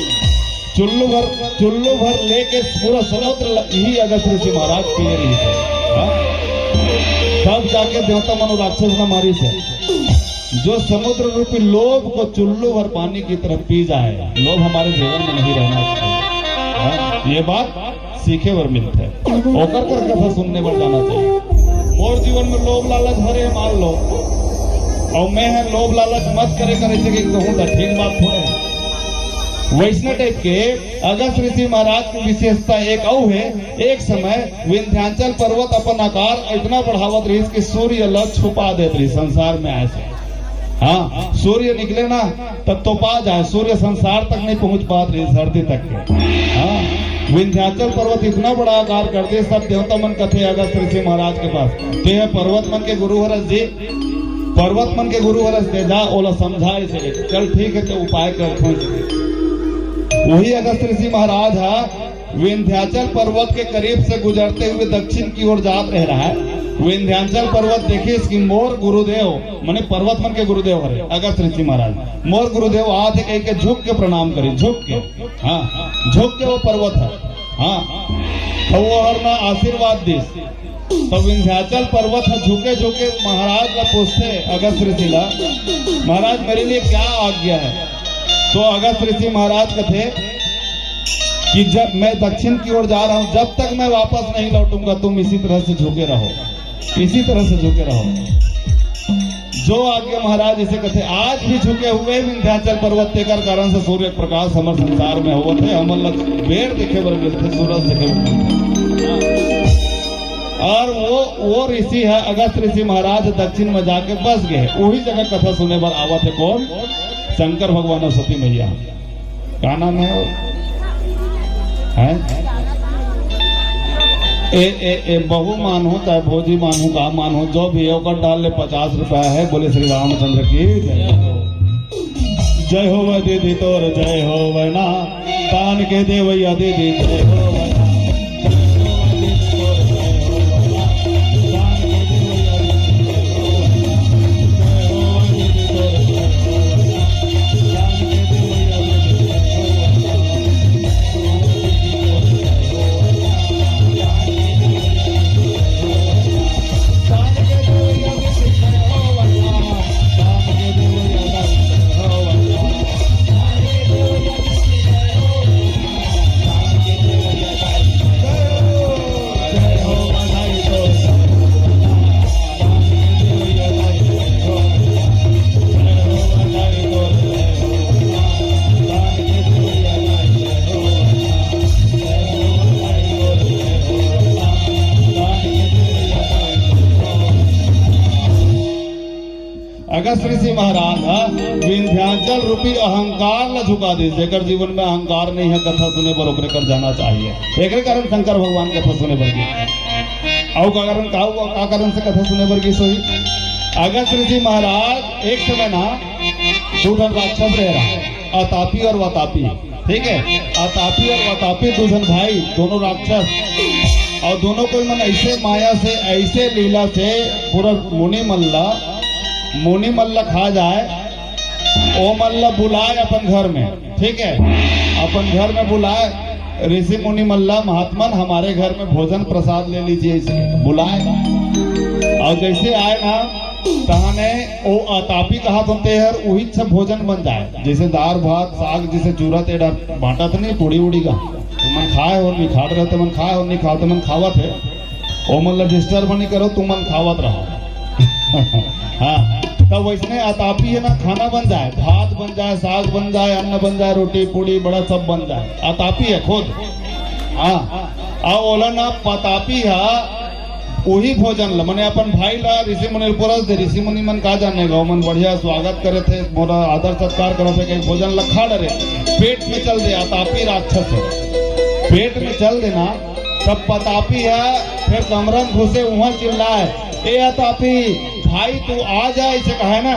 चुल्लू भर लेके पूरा समुद्र यही अगस्त ऋषि महाराज पिए रही थे। तब जाके देवता मनो राक्षस न मारी से जो समुद्र रूपी लोभ को चुल्लू भर पानी की तरफ पी जाए। लोभ हमारे जीवन में नहीं रहना चाहिए। ये बात सीखे वर मिलते है, ओकर कर कथा सुनने पर जाना चाहिए। मोर जीवन में लोभ लालच भरे मान लो, और मैं है लोभ लालच मत करे से कहूँ तो ठीक बात थोड़े। वैष्णव टाइप के अगस्त ऋषि महाराज की विशेषता एक और है, एक समय विंध्याचल पर्वत अपन आकार इतना बढ़ावत रही कि सूर्य ल छुपा देते रही संसार में आए से। हाँ, सूर्य निकले ना तब तो पा जाए, सूर्य संसार तक नहीं पहुंच पाते, धरती तक के। हाँ, विंध्याचल पर्वत इतना बड़ा आकार करते, सब देवता मन कथे अगस्त ऋषि महाराज के पास ते है पर्वत मन के गुरु हरस जी, पर्वत मन के गुरु हरस दे जा ओला समझाए से, चल ठीक है तो उपाय कर। वही अगस्त ऋषि महाराज है विंध्याचल पर्वत के करीब से गुजरते हुए दक्षिण की ओर जात रह रहा है। विंध्याचल पर्वत देखिए, इसकी मोर गुरुदेव माने पर्वत मन के गुरुदेव हरे अगस्त ऋषि महाराज, मोर गुरुदेव आते कहीं के झुक के प्रणाम करे, झुक के, हाँ झुक के वो पर्वत है, हाँ तो वो हर ना आशीर्वाद दिस। तो विंध्याचल पर्वत है झुके झुके महाराज का पूछते अगस्त ऋषि ला, महाराज मेरे लिए क्या आज्ञा है? तो अगस्त ऋषि महाराज कथे कि जब मैं दक्षिण की ओर जा रहा हूं, जब तक मैं वापस नहीं लौटूंगा तुम इसी तरह से झुके रहो, इसी तरह से झुके रहो। जो आज्ञा महाराज इसे कहते, आज भी झुके हुए विंध्याचल पर्वत के कारण से सूर्य प्रकाश हमारे संसार में हुए थे, हम बेर दिखे बर मिलते, सूरज दिखे और वो ऋषि है अगस्त ऋषि महाराज दक्षिण में जाके बस गए। वही जगह कथा सुने पर आवा थे कौन? शंकर भगवान और सती मैया। क्या नाम है? बहु मानू चाहे भोजी मानू का मानू जो भी है डाल ले 50 रुपया है। बोले श्री रामचंद्र की जय हो वह दीदी तोर जय हो वह ना तान के देवैया दीदी जय हो वह ना। अगस्त ऋषि महाराज विंध्याचल रूपी अहंकार न झुका दे, जेकर जीवन में अहंकार नहीं है कथा सुने पर ओकरे कर जाना चाहिए। एक कारण शंकर भगवान कथा सुने पर और का कारण का कारण से कथा सुने पर सोई अगस्त ऋषि महाराज एक समय ना दो जन राक्षस रह रहा, अतापी और वतापी, ठीक है, अतापी और वतापी दो जन भाई, दोनों राक्षस, और दोनों कोई मन ऐसे माया से ऐसे लीला से पूरा मुनि मल्ला खा जाए, ओ मल्ला बुलाए अपन घर में, ठीक है, अपन घर में बुलाए ऋषि मुनि मल्ला महात्मन हमारे घर में भोजन प्रसाद ले लीजिए, इसे बुलाए। और जैसे आए ना तहाने ओ अतापी कहा सुनते हैं वही सब भोजन बन जाए, जैसे दाल भात साग जैसे चूरा तेड़ा बांटा तो नहीं पूड़ी उड़ी का तुम मन खाए हो नहीं खाते रहते, मन खाए हो नहीं खाते मन खावत है, ओ मतलब डिस्टर्ब नहीं करो तुम मन खावत रहो। हाँ तब वैसने अतापी है ना खाना बन जाए, भात बन जाए, साग बन जाए, अन्न बन जाए, रोटी पूड़ी बड़ा सब बन जाए, अतापी है खुद। हाँ ओला ना पतापी है वही भोजन ला मने अपन भाई ला ऋषि मुनि पुरस दे, ऋषि मुनि मन का जाने गो मन बढ़िया स्वागत करे थे, मोरा आदर सत्कार करे थे, कहीं भोजन ला खा डरे पेट में चल दे, अतापी राक्षस है पेट में चल देना, तब पतापी है फिर कमरन घुसे वहां चिल्लाए, ए अतापी भाई तू आ जाए, इसे कहा है ना,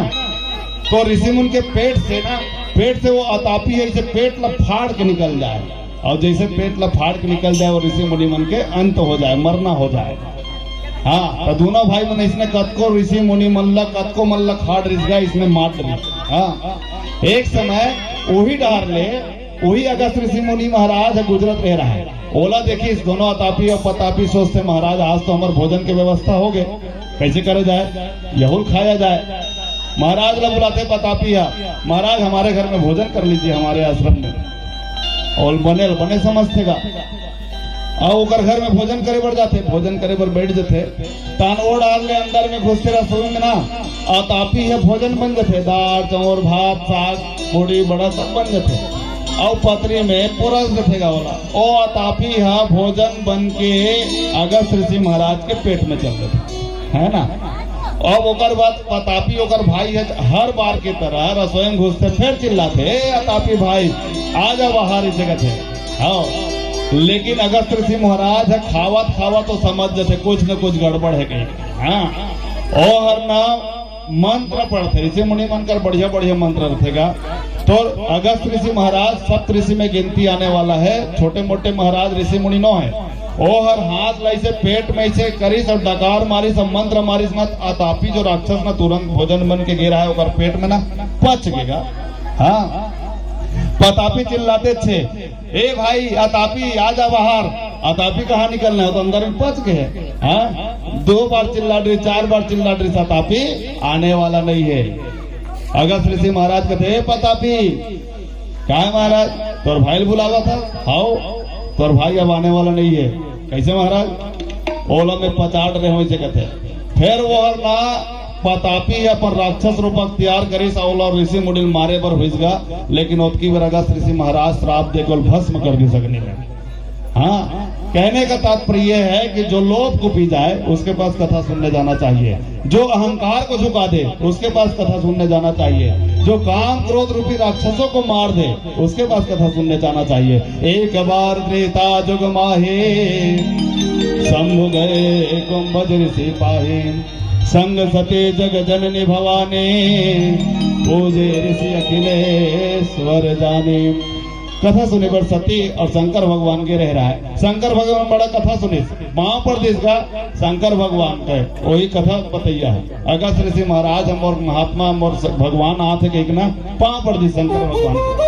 तो ऋषि मुनि के पेट से वो अतापी है इसे पेट ला फाड़ के निकल जाए, और जैसे पेट ला फाड़ के निकल जाए वो ऋषि मुनि मन के अंत हो जाए, मरना हो जाए। हाँ तो दोनों भाई मन इसने कतको ऋषि मुनि मल्ला कतको मल्ला खाड़ रिसगा इसने मार ली। हाँ एक समय वही डार ले वही अगस्त ऋषि मुनि महाराज गुजरत रह रहा है, ओला देखी इस दोनों अतापी और पतापी सोचते महाराज आज तो हमारे भोजन की व्यवस्था हो गए, कैसे करे जाए, यहुल खाया जाए। महाराज ला बुलाते पतापी महाराज हमारे घर में भोजन कर लीजिए हमारे आश्रम में, और बने समझते का और घर में भोजन करे बढ़ जाते, भोजन करे पर बैठ जाते, तान ओढ़ डाल ले अंदर में घुसते रसोई में ना, अतापी है भोजन बन जाते, दाल चावल भात साग पूड़ी बड़ा सब बन जाते, और पतरी में पुरस बैठेगा बोला, ओ अतापी है भोजन बन के अगस्त ऋषि महाराज के पेट में चल जाते है ना। अब ओकर बाद अतापी ओकर भाई है, हर बार की तरह रसोई में घुसते फिर चिल्लाते, "ए अतापी भाई आ जा बाहर इसे कहते।" हाँ, लेकिन अगस्त ऋषि महाराज है खावत खावत तो समझ जाते कुछ न कुछ गड़बड़ है कहीं। हाँ, और ना मंत्र पढ़ते ऋषि मुनि मनकर बढ़िया बढ़िया मंत्र रखेगा। तो अगस्त ऋषि महाराज सप्त ऋषि में गिनती आने वाला है, छोटे मोटे महाराज ऋषि मुनि नो है। ओ हर हाथ लाइसे पेट में से करी सब डकार मारी सब मंत्र मारी मत अतापी जो राक्षस ना तुरंत भोजन बन के गिरा है और पेट में ना पच गएगा। हाँ, पतापी चिल्लाते थे, "ए भाई अतापी आ जा बाहर।" अतापी कहाँ निकलना है, तो अंदर में पच गए। हाँ, 2 बार चिल्ला रही, 4 बार चिल्ला रही, अतापी आने वाला नहीं है। अगस्त ऋषि महाराज कहते, "ए पतापी क्या है महाराज, तोर भाई बुलावा था?" "हाओ, तोर भाई अब आने वाला नहीं है।" "कैसे महाराज?" "ओला में पचाट रहे हो इसे कहते।" फिर वो ना पतापी अपन राक्षस रूप अख्तियार करी साउल और ऋषि मुनि मारे पर हुईगा, लेकिन ओतकी बार अगस्त ऋषि महाराज श्राप देकर भस्म कर दी सकने में। हाँ, कहने का तात्पर्य है कि जो लोभ को पी जाए उसके पास कथा सुनने जाना चाहिए, जो अहंकार को झुका दे उसके पास कथा सुनने जाना चाहिए, जो काम क्रोध रूपी राक्षसों को मार दे उसके पास कथा सुनने जाना चाहिए। एक बार त्रेता जुग माहे शंभु गए कुंभज ऋषि पाहे, संग सते जग जननी भवानी पूजे ऋषि अखिलेश्वर जाने। कथा सुने पर सती और शंकर भगवान के रह रहा है। शंकर भगवान बड़ा कथा सुने, वहां पर जिसका शंकर भगवान का वही कथा बताइया है। अगस्त ऋषि महाराज हम और महात्मा हम और भगवान आते कहीं ना पांव पर दी शंकर भगवान के।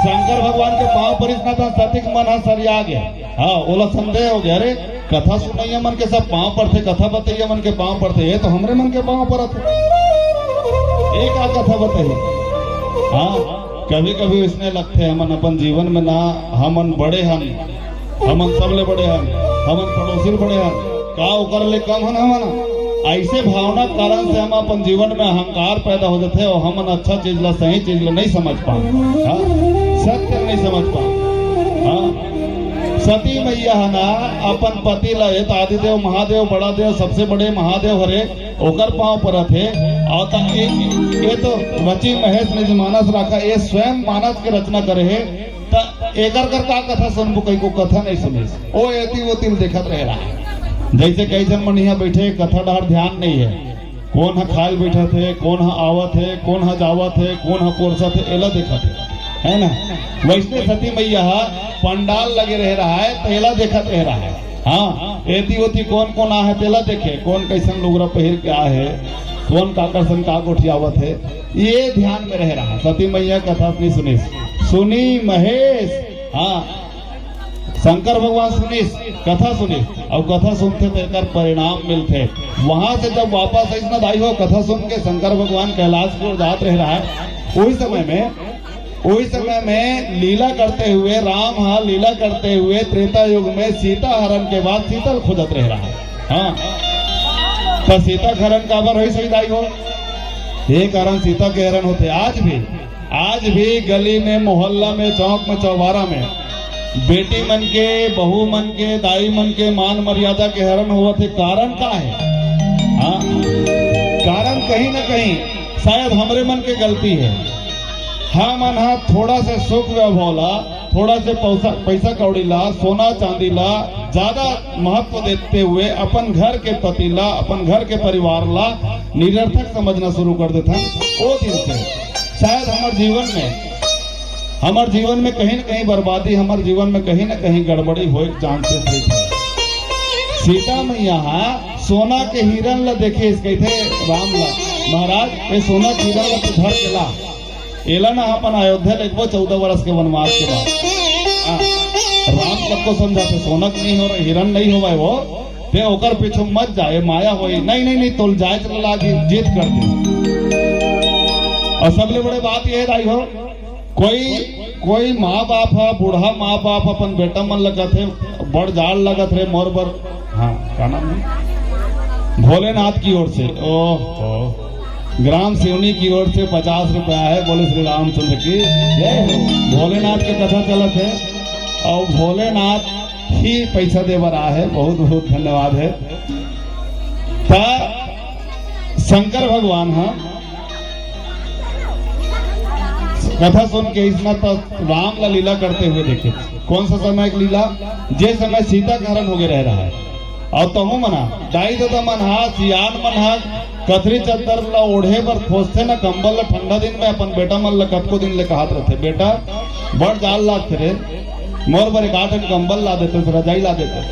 शंकर भगवान के पांव पर इतना था सती का मन सरिया गया। हाँ, ओला संदेह हो गया, अरे कथा सुनाइया मन के सब पांव पर थे, कथा बताइया मन के पांव पर थे, ये तो हमरे मन के पांव पर थे, एक आ कथा बताइए। हाँ, कभी कभी इसने लगते हमन अपन जीवन में ना हमन बड़े हन, हमन सबले बड़े हन, हमन पड़ोसी बड़े हन, का उकर ले कम हन हमन। ऐसे भावना कारण से हम अपन जीवन में अहंकार पैदा हो जाते और हमन अच्छा चीज ला सही चीज ला नहीं समझ पा, सत्य नहीं समझ पा। हाँ, सती मैया है ना अपन पति ला आदिदेव महादेव बड़ा देव सबसे बड़े महादेव हरे ओकर पांव पर थे। और ये तो रची महेश ने जो मानस रखा, ये स्वयं मानस के रचना करे है, एकर कर का कथा सुनबो, कई को कथा नहीं सुने ओ एती वो तिल देखत रह रहा है। जैसे कई जन मन यहाँ बैठे कथा डार ध्यान नहीं है, कौन हा खाल बैठा थे, कौन हा आवत है, कौन हा जावत है, कौन हा पोरसा थे, एला देखत है ना। वैसे सती मैया पंडाल लगे रह रहा है, तेला देखत रह रहा है। हाँ, एती ओती कौन कौन आ है तेला देखे, कौन कैसन लुगरा पहिर के आ है, कौन काकरसन का गोठियावत है, ये ध्यान में रह रहा। सती मैया कथा अपनी सुनी महेश। हाँ, शंकर भगवान सुनी कथा सुनी और कथा सुनते तो एक परिणाम मिलते। वहां से जब वापस ऐसा दाई हो कथा सुन के शंकर भगवान कैलाश को जात रह रहा है, उस समय में लीला करते हुए राम लीला करते हुए त्रेता युग में सीता हरण के बाद सीता खोजत रह रहा है। हाँ, तो सीता का हरण का बार सही दाई हो, ये कारण सीता के हरण होते। आज भी गली में मोहल्ला में चौक में चौबारा में बेटी मन के बहू मन के दाई मन के मान मर्यादा के हरण हुआ थे। कारण का है? हाँ, कारण कहीं ना कहीं शायद हमरे मन के गलती है। हाँ मन हा थोड़ा से सुख व्यवला, थोड़ा से पैसा कौड़ी ला, सोना चांदी ला ज्यादा महत्व देते हुए अपन घर के पति ला, अपन घर के परिवार ला निरर्थक समझना शुरू कर देता। वो दिन से शायद हमारे जीवन में कहीं न कहीं बर्बादी, हमारे जीवन में कहीं न कहीं गड़बड़ी हो जानते थे। सीता मैया सोना के हिरन ला देखे इसके थे राम ला, महाराज ये सोना के हिरन ला तो धर के ला एला ना अपन अयोध्या लगभो 14 वर्ष के वनवास के बाद। राम सबको समझाते सोनक नहीं हो रहा, हिरन नहीं हुआ है वो, ते ओकर पीछे मत जाए, माया होई नहीं तोल जाए चला जीत कर दे। और सबले बड़े बात यह दाई हो, कोई माँ बाप है, बूढ़ा माँ बाप अपन बेटा मन लगत है, बड़ जाड़ लगत है मोर बर। हाँ, क्या नाम है? भोलेनाथ की ओर से ओह ग्राम सिवनी की ओर से 50 रुपया है, बोले श्री रामचंद्र की जय। भोलेनाथ की कथा चलत है और भोलेनाथ ही पैसा दे रहा है, बहुत बहुत धन्यवाद है। था शंकर भगवान हाँ कथा सुन के इसमें तो राम ला लीला करते हुए देखे। कौन सा समय की लीला? जे समय सीता का हरण हो गए रह रहा है और तहु मना डाई दादा मन हा सियान मन हा कथरी चद्दर ला ओढ़े बर खोजते ना कंबल ला ठंडा दिन में अपन बेटा मन ला कतको दिन ले कहत रहते बेटा बड़ जाल लाते रे मोर बर एक 8 कंबल ला देते रजाई ला देते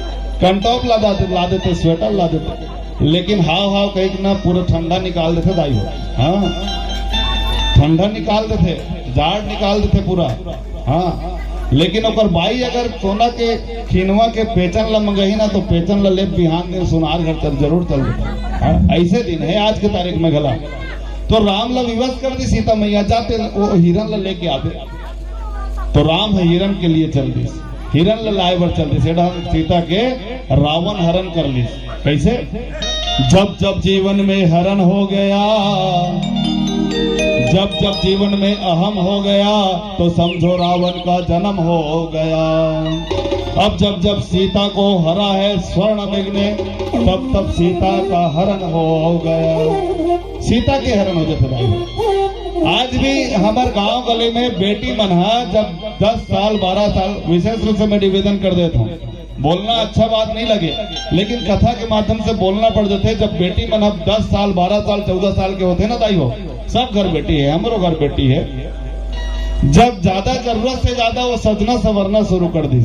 कंटॉप ला देते स्वेटर ला देते लेकिन हाव हाव कहीं ना पूरा ठंडा निकाल देते दाई हो हाँ ठंडा निकाल देते जाड़ निकाल देते पूरा हाँ लेकिन ओकर बाई अगर सोना के खिनवा के पेचन ला मंगही ना तो पेचन ला ले बिहान दिन सुनार घर तक जरूर चल देता ऐसे दिन है आज के तारीख में गला। तो राम ला विवश कर दी सीता मैया जाते वो हिरन ला लेके आते तो राम है हिरन के लिए चल दी हिरन ला लाए बर चल दी सीता के रावण हरण कर ली। कैसे? जब जब जीवन में हरण हो गया जब जब जीवन में अहम हो गया तो समझो रावण का जन्म हो गया। अब जब जब सीता को हरा है स्वर्ण मेघ ने तब तब सीता का हरण हो गया। सीता के हरण हो जाते भाई। आज भी हमारे गांव गले में बेटी मना जब 10 साल 12 साल विशेष रूप से मैं निवेदन कर देता हूँ बोलना अच्छा बात नहीं लगे लेकिन कथा के माध्यम से बोलना पड़ जाते। जब बेटी मन अब 10 साल 12 साल 14 साल के होते ना दाई हो सब घर बेटी है हमारो घर बेटी है। जब ज्यादा जरूरत से ज्यादा वो सजना संवरना शुरू कर दी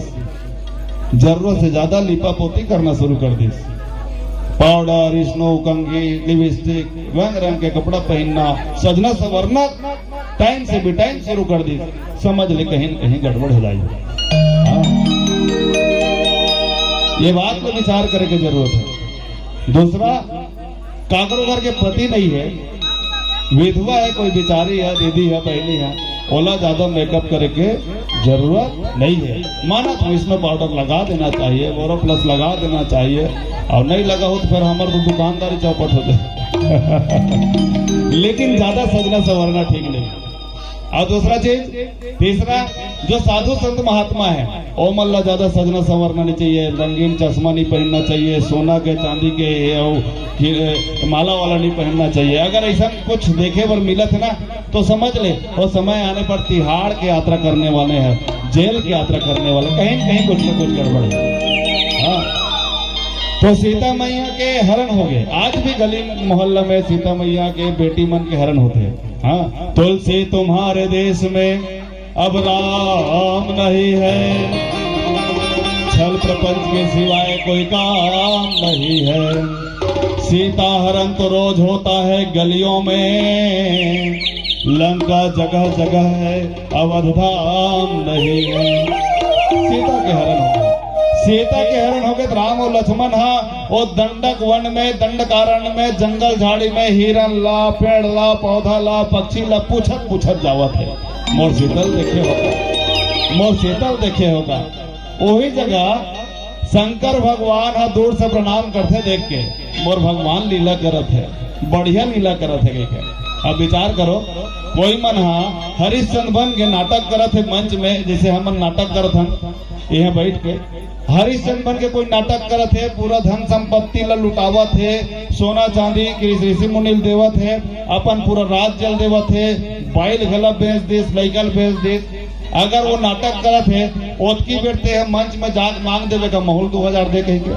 जरूरत से ज्यादा लिपा पोती करना शुरू कर दी पाउडर स्नो कंघी लिपस्टिक रंग रंग के कपड़ा पहनना सजना संवरना टाइम से भी टाइम शुरू कर दी। समझ ले कहीं कहीं गड़बड़ हो जाएगी। ये बात को विचार करने की जरूरत है। दूसरा काकरो घर के पति नहीं है विधवा है कोई बिचारी है दीदी है बहनी है ओला ज्यादा मेकअप करे के जरूरत नहीं है। माना तो इसमें पाउडर लगा देना चाहिए बोरो प्लस लगा देना चाहिए और नहीं लगा हो तो फिर हमारे तो दुकानदारी चौपट हो जाए लेकिन ज्यादा सजना संवरना ठीक नहीं। और दूसरा चीज तीसरा जो साधु संत महात्मा है ओ मल्ला ज्यादा सजना संवरना नहीं चाहिए रंगीन चश्मा नहीं पहनना चाहिए सोना के चांदी के माला वाला नहीं पहनना चाहिए। अगर ऐसा कुछ देखे पर मिलत है ना तो समझ ले वो समय आने पर तिहाड़ की यात्रा करने वाले हैं जेल की यात्रा करने वाले कहीं कहीं कुछ न कुछ गड़बड़ है। हाँ तो सीता मैया के हरण हो गए। आज भी गली मोहल्ला में सीता मैया के बेटी मन के हरण होते हैं। हाँ तुलसी तुम्हारे देश में अब राम नहीं है छल प्रपंच के सिवाय कोई काम नहीं है। सीता हरण तो रोज होता है गलियों में लंका जगह जगह है अवध धाम नहीं है। सीता के हरण हो गए सीता के हरण हो गए राम और लक्ष्मण हा वो दंडक वन में दंडकारण्य में जंगल झाड़ी में हिरन ला पेड़ ला पौधा ला पक्षी ला पूछत पूछत जावत है। मोर शीतल देखे होगा वही जगह शंकर भगवान हा दूर से प्रणाम करते देख के मोर भगवान लीला करत है बढ़िया लीला करत है। अब विचार करो कोई मन हा हरिश्चंद्र बन के नाटक करत है मंच में जैसे हम नाटक करत हम यहाँ बैठ के हरिश्चंद्र बन के कोई नाटक करत है पूरा धन संपत्ति ला लुटावत है सोना चांदी ऋषि मुनि देवत है अपन पूरा राज जल देवत है बैल गला बेच देस लैकल बेच देस। अगर वो नाटक करत है ओतकी बैठते हैं मंच में जाग मांग देवे का माहौल 2000 दे कहीं के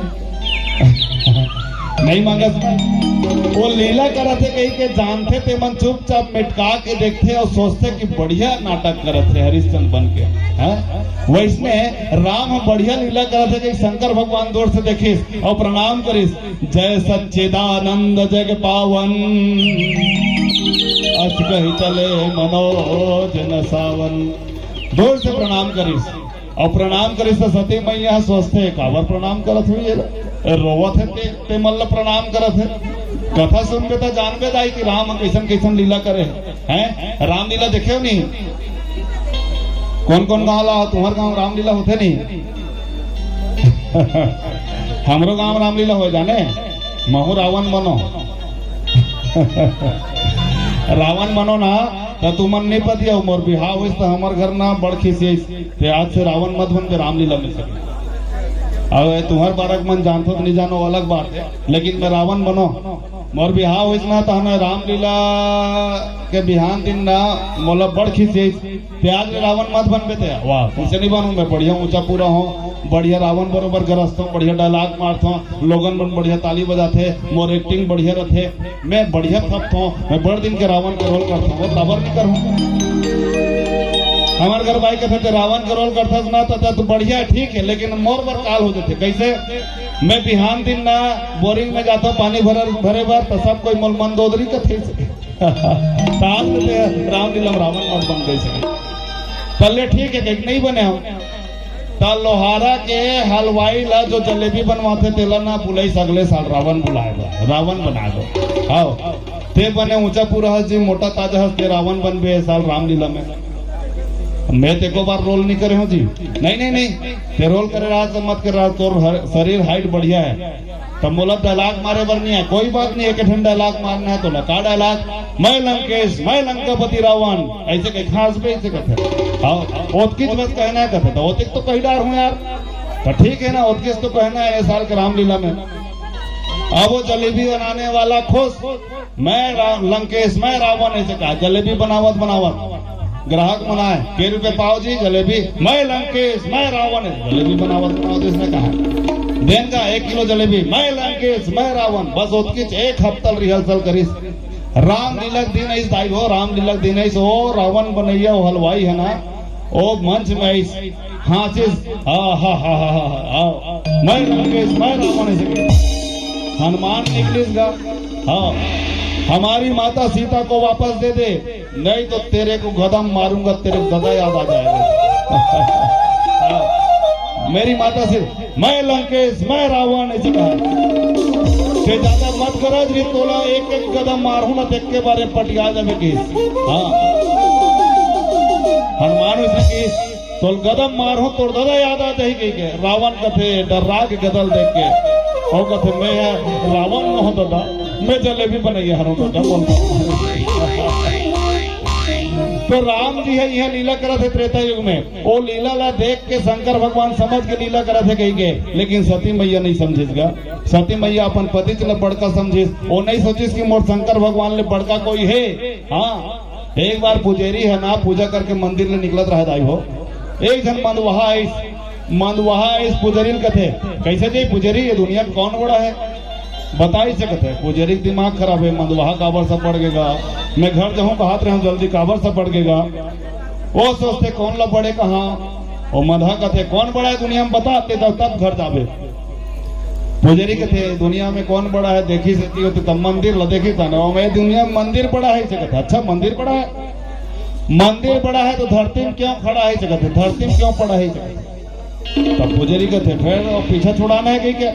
नहीं मांगा वो लीला करत है कहीं के जानते थे मन चुपचाप मिटका के देखते और सोचते कि बढ़िया नाटक करत है हरिश्चंद्र बन के। वैसने राम बढ़िया लीला करत है कि शंकर भगवान दूर से देखिस और प्रणाम करिस जय सच्चिदानंद जग पावन अस कही चले मनोज न सावन दूर से प्रणाम करिस और प्रणाम करिस तो सती मैया सोचते कावर प्रणाम करत हुई रोवत है ते मल्ल प्रणाम करत है। कथा सुन के तो जानबे जाए कि राम कैसन कैसन लीला करे हैं। रामलीला देखे नहीं कौन कौन गाँव ला तुम्हारे गाँव रामलीला होते नहीं हमरो गाँव रामलीला हो जाने महू रावण बनो रावण बनो ना तो तुमन नहीं पतिया मोर बिहाव हो तो हमार घर ना बड़ खिसी ते आज से रावण मत बन के रामलीला में सके अब तुम्हार बारक मन जानतो तो नहीं जानो अलग बात है, लेकिन मैं रावण बनो मोर बिहाव होइसना तो हमें रामलीला के बिहान दिन ना मोला बड़ खींचे प्याज रावण मत बनबे थे। वाह तुमसे नहीं बनू, मैं बढ़िया ऊंचा पूरा हूँ, बढ़िया रावण बरोबर गरजता हूँ, बढ़िया डायलॉग मारता हूँ, लोगन मन बढ़िया ताली बजाते, मोर एक्टिंग बढ़िया रहते, मैं बढ़िया थपता हूँ, मैं बड़ दिन के रावण का रोल करता हूँ, वो तबर नहीं करूँ। हमारे घर भाई कहते रावण का रोल करता ना तो बढ़िया है, ठीक है, लेकिन मोर बर काल हो जाते। कैसे? मैं बिहान दिन ना बोरिंग में जाता हूँ पानी भरे बार तो सब कोई मोल मंदोदरी का थे रामलीला रावण मत बन गए पल्ले, ठीक है कहीं नहीं बने हम तो लोहारा के हलवाई ला जो जलेबी बनवाते तेला ना बुलाई सगले साल रावण बुलाएगा, रावण बना दो। आओ ते बने ऊंचा पूरा जी मोटा ताजा हंस ते रावण बन बे साल रामलीला में। मैं तेको बार रोल नहीं करे हूँ जी, नहीं नहीं नहीं ते रोल करे रहा तो मत कर रहा, तोर शरीर हाइट बढ़िया है तब बोला डायलॉग मारे बर नहीं है, कोई बात नहीं है कि डायलॉग मारना है तो लगा डायलॉग, मैं लंकेश मैं लंकापति रावण ऐसे कहीं खास पे ऐसे कहते। हाँ ओतकिच बस कहना है कहते तो ओतिक तो कही डार हूँ यार, तो ठीक है ना ओतकिच तो कहना है ये साल के रामलीला में। अब वो जलेबी बनाने वाला खुश, मैं लंकेश मैं रावण ऐसे कहा, जलेबी बनावत बनावत ग्राहक मनाए के रुपए पाओ जी जलेबी, मैं लंकेश मैं रावण जलेबी बनावत बनावत इसने कहा देन का 1 किलो जलेबी, मैं लंकेश मैं रावण, बस ओतकिच एक हफ्ता रिहर्सल करीस। रामलीला दिन ऐस दाई हो, रामलीला दिन ऐस हो रावण बनैया वो हलवाई है ना ओ मंच में ऐस हासिस मैं लंकेश मैं रावण ऐसे हनुमान इंग्लिश का हाँ हमारी माता सीता को वापस दे दे, नहीं तो तेरे को गदम मारूंगा, तेरे गदा याद आ जाएगा। मेरी माता से मैं लंकेश मैं रावण ऐसे कहा, ज्यादा मत करो जी तोला एक एक कदम मारू ना देख के बारे पटिया जावे केस। हाँ हनुमान ऐसे तोल कदम मारो तो दादा याद आ जाए कही के रावण कथे डर्रा के गदल देख के और कथे मैं रावण न हो दादा मैं जलेबी बनैया हूँ दादा तो राम जी है यह लीला करा थे त्रेता युग में, वो लीला ला देख के शंकर भगवान समझ के लीला करा थे कही के, लेकिन सती मैया नहीं समझेगा। सती मैया अपन पति चला बड़का समझिस, वो नहीं सोचिस कि मोर शंकर भगवान ले बड़का कोई है। हाँ एक बार पुजेरी है ना पूजा करके मंदिर में निकलत रहा दाई हो, एक जन मंदवहा इस पुजारी कथे कैसे जी पुजारी ये दुनिया में कौन बड़ा है बता ही सकते है। पुजारी दिमाग खराब है, मंदवहा काबर सब पड़ गएगा, मैं घर जाऊँ कहात रहा जल्दी काबर सब पड़ गएगा। वो सोचते कौन ला बड़े कहाँ, वो मधा कथे कौन बड़ा है दुनिया में बताते तब घर जावे। पुजारी कथे दुनिया में कौन बड़ा है देखी सकती होती तब मंदिर ला देखी था ना, मैं दुनिया में मंदिर बड़ा है सकते। अच्छा मंदिर बड़ा है, मंदिर बड़ा है तो धरती में क्यों खड़ा है सकते, धरती में क्यों पड़ा है सकते। तब पुजारी कथे फिर पीछा छुड़ाना है कहीं क्या,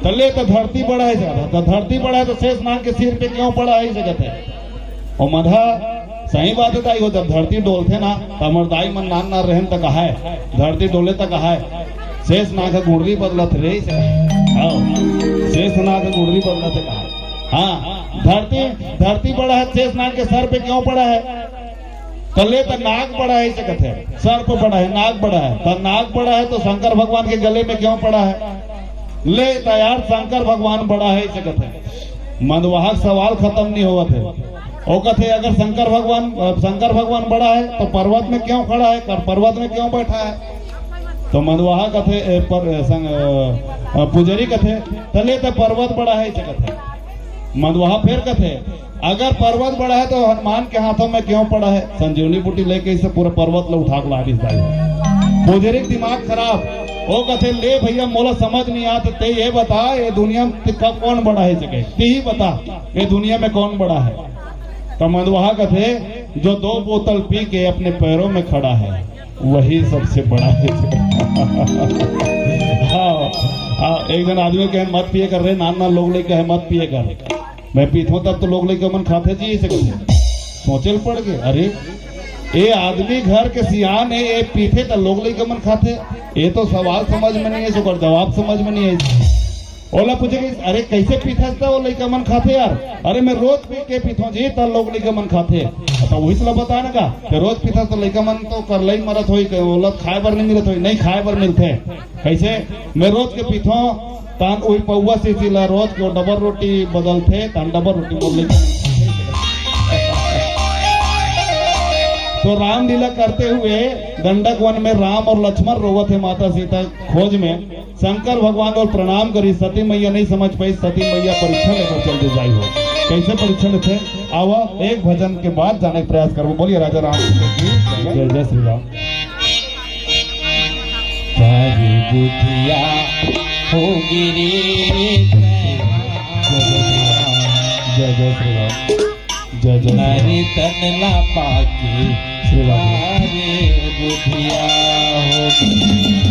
तले तो धरती बड़ा है सकता, तो धरती बड़ा है तो शेष नाग के सिर पे क्यों पड़ा है सकते। और मधा सही बात है ताई हो, जब धरती डोलते ना तमर दाई मन नान ना रहन तक है, धरती डोले तक है, शेष नाग का गुड़री बदलत रे, शेष नाग का गुड़री बदलत है। हाँ धरती बड़ा है, शेष नाग के सर पे क्यों पड़ा है, तले तो नाग बड़ा है सकते है, सर पे बड़ा है नाग बड़ा है, तो नाग बड़ा है तो शंकर भगवान के गले में क्यों पड़ा है, ले तैयार शंकर भगवान बड़ा है सकते है। मंदवाह सवाल खत्म नहीं हुआ थे, वो कहते अगर शंकर भगवान बड़ा है तो पर्वत में क्यों खड़ा है, पर्वत में क्यों बैठा है। तो मंदवाह कथे पुजारी कथे तले तो पर्वत बड़ा है सकते। मंदवाह फिर कथे अगर पर्वत बड़ा है तो हनुमान के हाथों में क्यों पड़ा है, संजीवनी बूटी लेके इसे पूरा पर्वत ला उठा ला रही। पुजारी दिमाग खराब, वो कहते ले भैया मोला समझ नहीं आता, ते ये बता ये दुनिया में कौन बड़ा है सके, ते ही बता ये दुनिया में कौन बड़ा है। तो मंदवाहा कहते जो 2 बोतल पी के अपने पैरों में खड़ा है वही सबसे बड़ा है। हाँ एक जन आदमी कहे मत पिए कर रहे, नाना लोग लेके है मत पिए कर, मैं पीता तब तो लोग लेके मन खाते जी इसे कहते सोचे पड़ गए, अरे ये आदमी घर के सियान है, ये पीते तो लोग लेके मन खाते, ये तो सवाल समझ में नहीं है, जवाब समझ में नहीं है। ओला पूछे कि अरे कैसे पीथसता वो लइका मन खाते यार। अरे मैं रोज पी के पीथो जी त लोग लइका मन खाते। तो वही तो बता ना का कि रोज पीथस तो लइका मन तो कर लई मरत होई ओला खाए बर नहीं मिलत होई। नहीं खाए बर मिलते कैसे मैं रोज के पीथो तान वही पौवा से सिला रोज के डबल रोटी बदलते तान डबल रोटी बोल तो रामलीला करते हुए दंडक वन में राम और लक्ष्मण रोवत है माता सीता खोज में। शंकर भगवान और प्रणाम करी सती मैया नहीं समझ पाई। सती मैया परीक्षा लेकर चल जाई हो। कैसे परीक्षा लेते आवा एक भजन के बाद जाने का प्रयास करो। बोलिए राजा राम जय जय श्री राम। सारी बुधिया होगी रे जय जय श्री राम जय जय नारी तन ला पाके श्री राम सारी बुधिया होगी